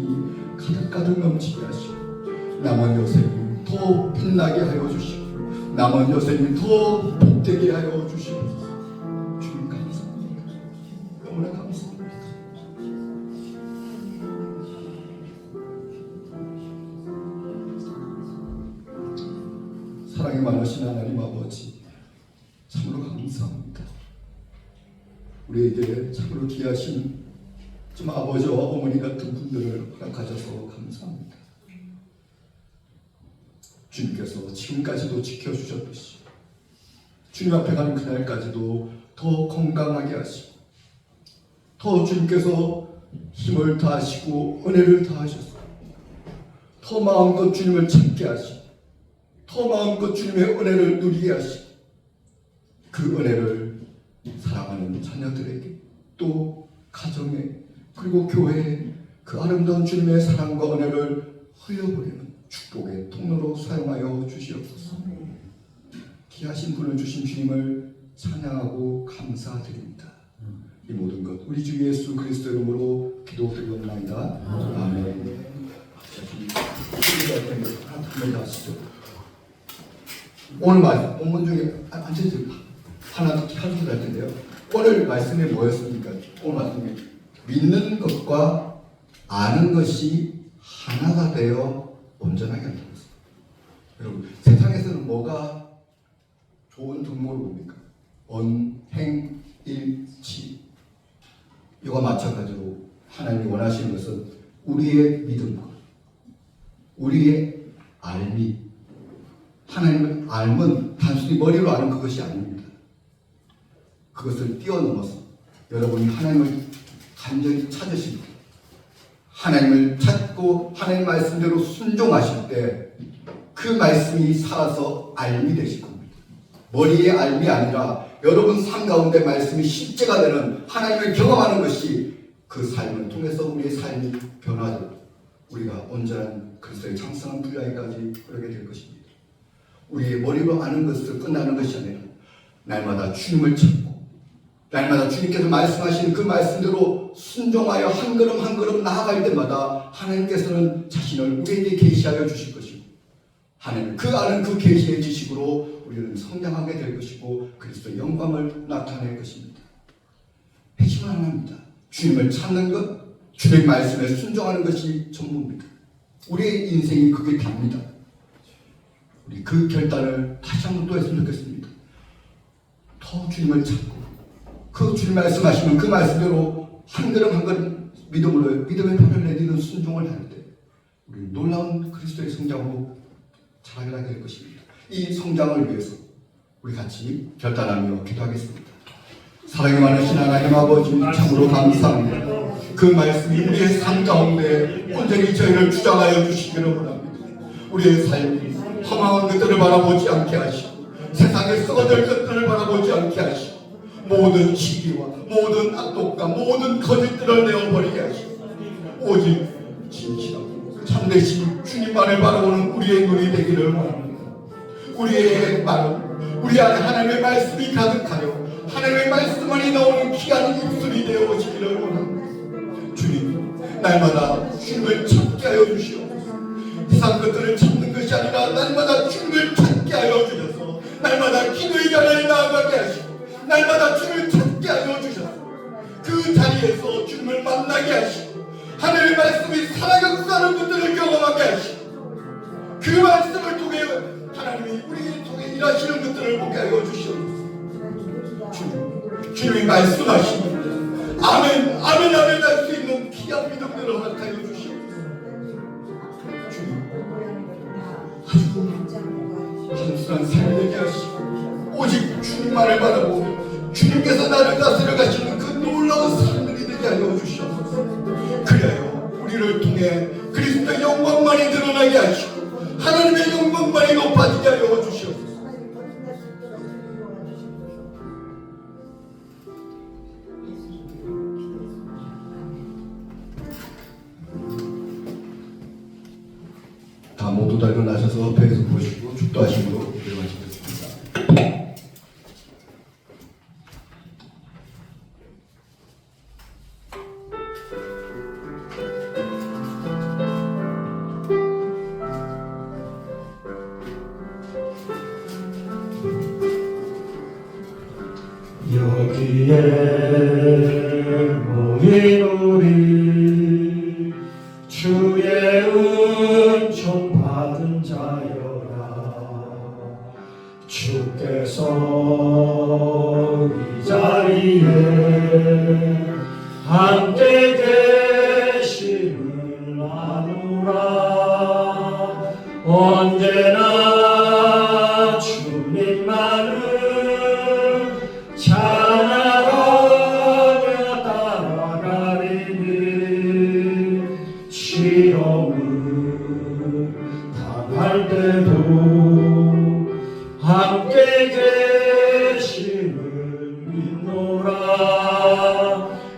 가득가득 넘치게 하시고 남은 여생이 더 빛나게 하여 주시고 남은 여생이 더 복되게 하여 주시옵소서. 주님 감사합니다. 너무나 감사합니다. 사랑이 많으신 하나님 아버지 참으로 감사합니다. 우리에게 참으로 귀하신 좀 아버지와 어머니 같은 분들을 허락하셔서 감사합니다. 주님께서 지금까지도 지켜주셨듯이 주님 앞에 가는 그날까지도 더 건강하게 하시고 더 주님께서 힘을 다하시고 은혜를 다하셔서 더 마음껏 주님을 찾게 하시고 더 마음껏 주님의 은혜를 누리게 하시고 그 은혜를 사랑하는 자녀들에게 또 가정에 그리고 교회에 그 아름다운 주님의 사랑과 은혜를 흘려보내는 축복의 통로로 사용하여 주시옵소서. 귀하신 분을 주신 주님을 찬양하고 감사드립니다. 이 모든 것 우리 주 예수 그리스도 이름으로 기도드리옵나이다. 아멘. 한번 하시죠. 오늘 말씀 본문 중에 앉으세요. 하나 하셔도 할 텐데요. 오늘 말씀이 뭐였습니까? 오늘 말씀이 믿는 것과 아는 것이 하나가 되어 온전하게 한다고 했습니다. 여러분 세상에서는 뭐가 좋은 등목을 봅니까? 언행일치. 이와 마찬가지로 하나님이 원하시는 것은 우리의 믿음과 우리의 알미. 하나님을 알면 단순히 머리로 아는 그것이 아닙니다. 그것을 뛰어넘어서 여러분이 하나님을 간절히 찾으실 때, 하나님을 찾고 하나님 말씀대로 순종하실 때 그 말씀이 살아서 알미 되실 겁니다. 머리의 알미 아니라 여러분 삶 가운데 말씀이 실제가 되는 하나님을 경험하는 것이 그 삶을 통해서 우리의 삶이 변화되고 우리가 온전한 그리스도의 장성한 분량에까지 그러게 될 것입니다. 우리의 머리로 아는 것을 끝나는 것이 아니라 날마다 주님을 찾고 날마다 주님께서 말씀하신 그 말씀대로 순종하여 한 걸음 한 걸음 나아갈 때마다 하나님께서는 자신을 우리에게 계시하여 주실 것이고 하나님 그 아는 그 계시의 지식으로 우리는 성장하게 될 것이고 그리스도의 영광을 나타낼 것입니다. 핵심은 하나입니다. 주님을 찾는 것, 주님의 말씀에 순종하는 것이 전부입니다. 우리의 인생이 그게 답니다. 우리 그 결단을 다시 한번 또 했으면 좋겠습니다. 더 주님을 찾고 그 주님 말씀하시면 그 말씀대로 한 걸음 한 걸음 믿음의 표를 내딛는 순종을 할 때 우리 놀라운 그리스도의 성장으로 자라게 될 것입니다. 이 성장을 위해서 우리 같이 결단하며 기도하겠습니다. 사랑이 많으신 하나님 아버지 참으로 감사합니다. 그 말씀이 우리의 삶 가운데 온전히 저희를 주장하여 주시기를 원합니다. 우리의 삶이 허망한 것들을 바라보지 않게 하시고 세상에 썩어질 것들을 바라보지 않게 하시고 모든 시기와 모든 악독과 모든 거짓들을 내어버리게 하시고 오직 진실하고 참되신 주님만을 바라보는 우리의 눈이 되기를 원합니다. 우리의 말은 우리 안에 하나님의 말씀이 가득하여 하나님의 말씀만이 나오는 귀한 입술이 되어 오시기를 원합니다. 주님 날마다 주님을 찾게 하여 주시옵소서. 세상 것들을 찾는 것이 아니라 날마다 주님을 찾게 하여 주셔서 날마다 기도의 자리에 나아가게 하시고 날마다 주님을 찾게 하여 주셔서 그 자리에서 주님을 만나게 하시고 하나님의 말씀이 살아역사하는 것들을 경험하게 하시고 그 말씀을 통해 하나님이 우리 통해 일하시는 것들을 보게 하여 주시옵소서. 주님이 말씀하시는 아멘 아멘 아멘 할 수 있는 귀한 믿음들을 허락하여 주시옵소서. 주님 아주 단순한 삶이 되게 하시고 오직 주님만을 바라보며 주님께서 나를 다스려 가시는 그 놀라운 삶들이 되게 하여 주시옵소서. 그래요 우리를 통해 그리스도의 영광만이 드러나게 하시고 하나님의 영광만이 높아지게 하여 주시옵소서. 다 모두 다 일어나셔서 배에서 보시고 축도하심으로 일어나시겠습니다. 여기에 모인 우리 주의 은총 받은 자여라. 주께서 이 자리에 함께 계심을 아노라. 언제나 주님만을 찬양하며 따라가리니 시험을 당할 때도 함께 계심을 믿노라.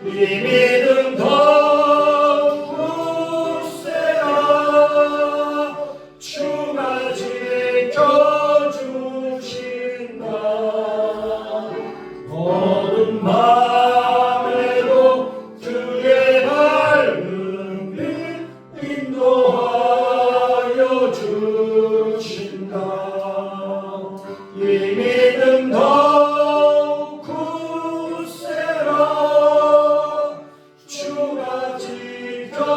이 믿음 더욱 굳세라. 주가 지켜주신다. 어두운 밤에도 주의 밝은 빛 인도하여 주신다. 이 믿음 더욱 굳세라. 주가 지켜주신다.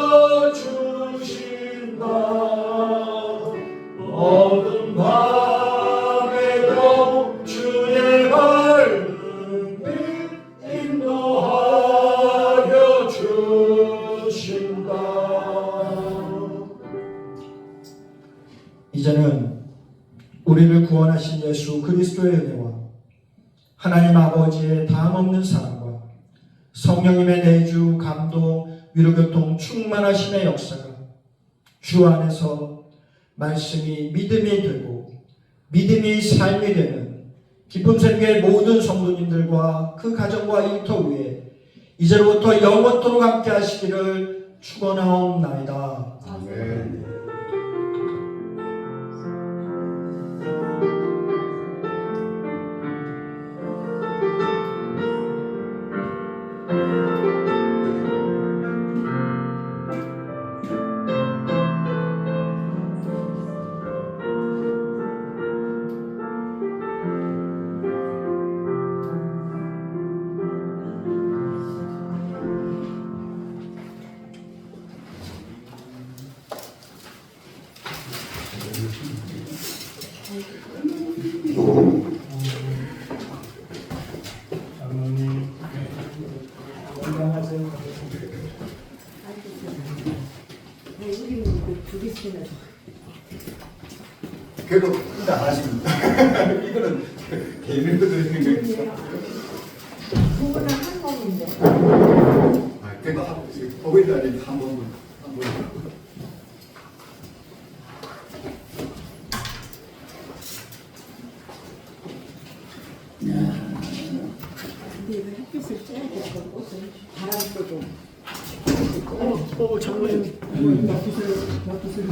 어두운 밤에도 주의 밝은 인도하여 주신다. 이제는 우리를 구원하신 예수 그리스도의 은혜와 하나님 아버지의 다함없는 사랑과 성령님의 내주, 감동, 위로교통 충만하심의 역사가 주 안에서 말씀이 믿음이 되고 믿음이 삶이 되는 기쁨샘교회 모든 성도님들과 그 가정과 일터 위에 이제로부터 영원토록 함께 하시기를 축원하옵나이다. 아멘. 장로님 건강하세요. 우리는 그 주기스는 그래도 일단 안 하십니다. 이거는 개인으로 드리는 거예요. 그거는 한 몸인데. 그래도 어버이날이 한 번. 근데 이거 햇빛을 쬐야 될 거, 옷은 바람도 좀. 장로님 놔두세요.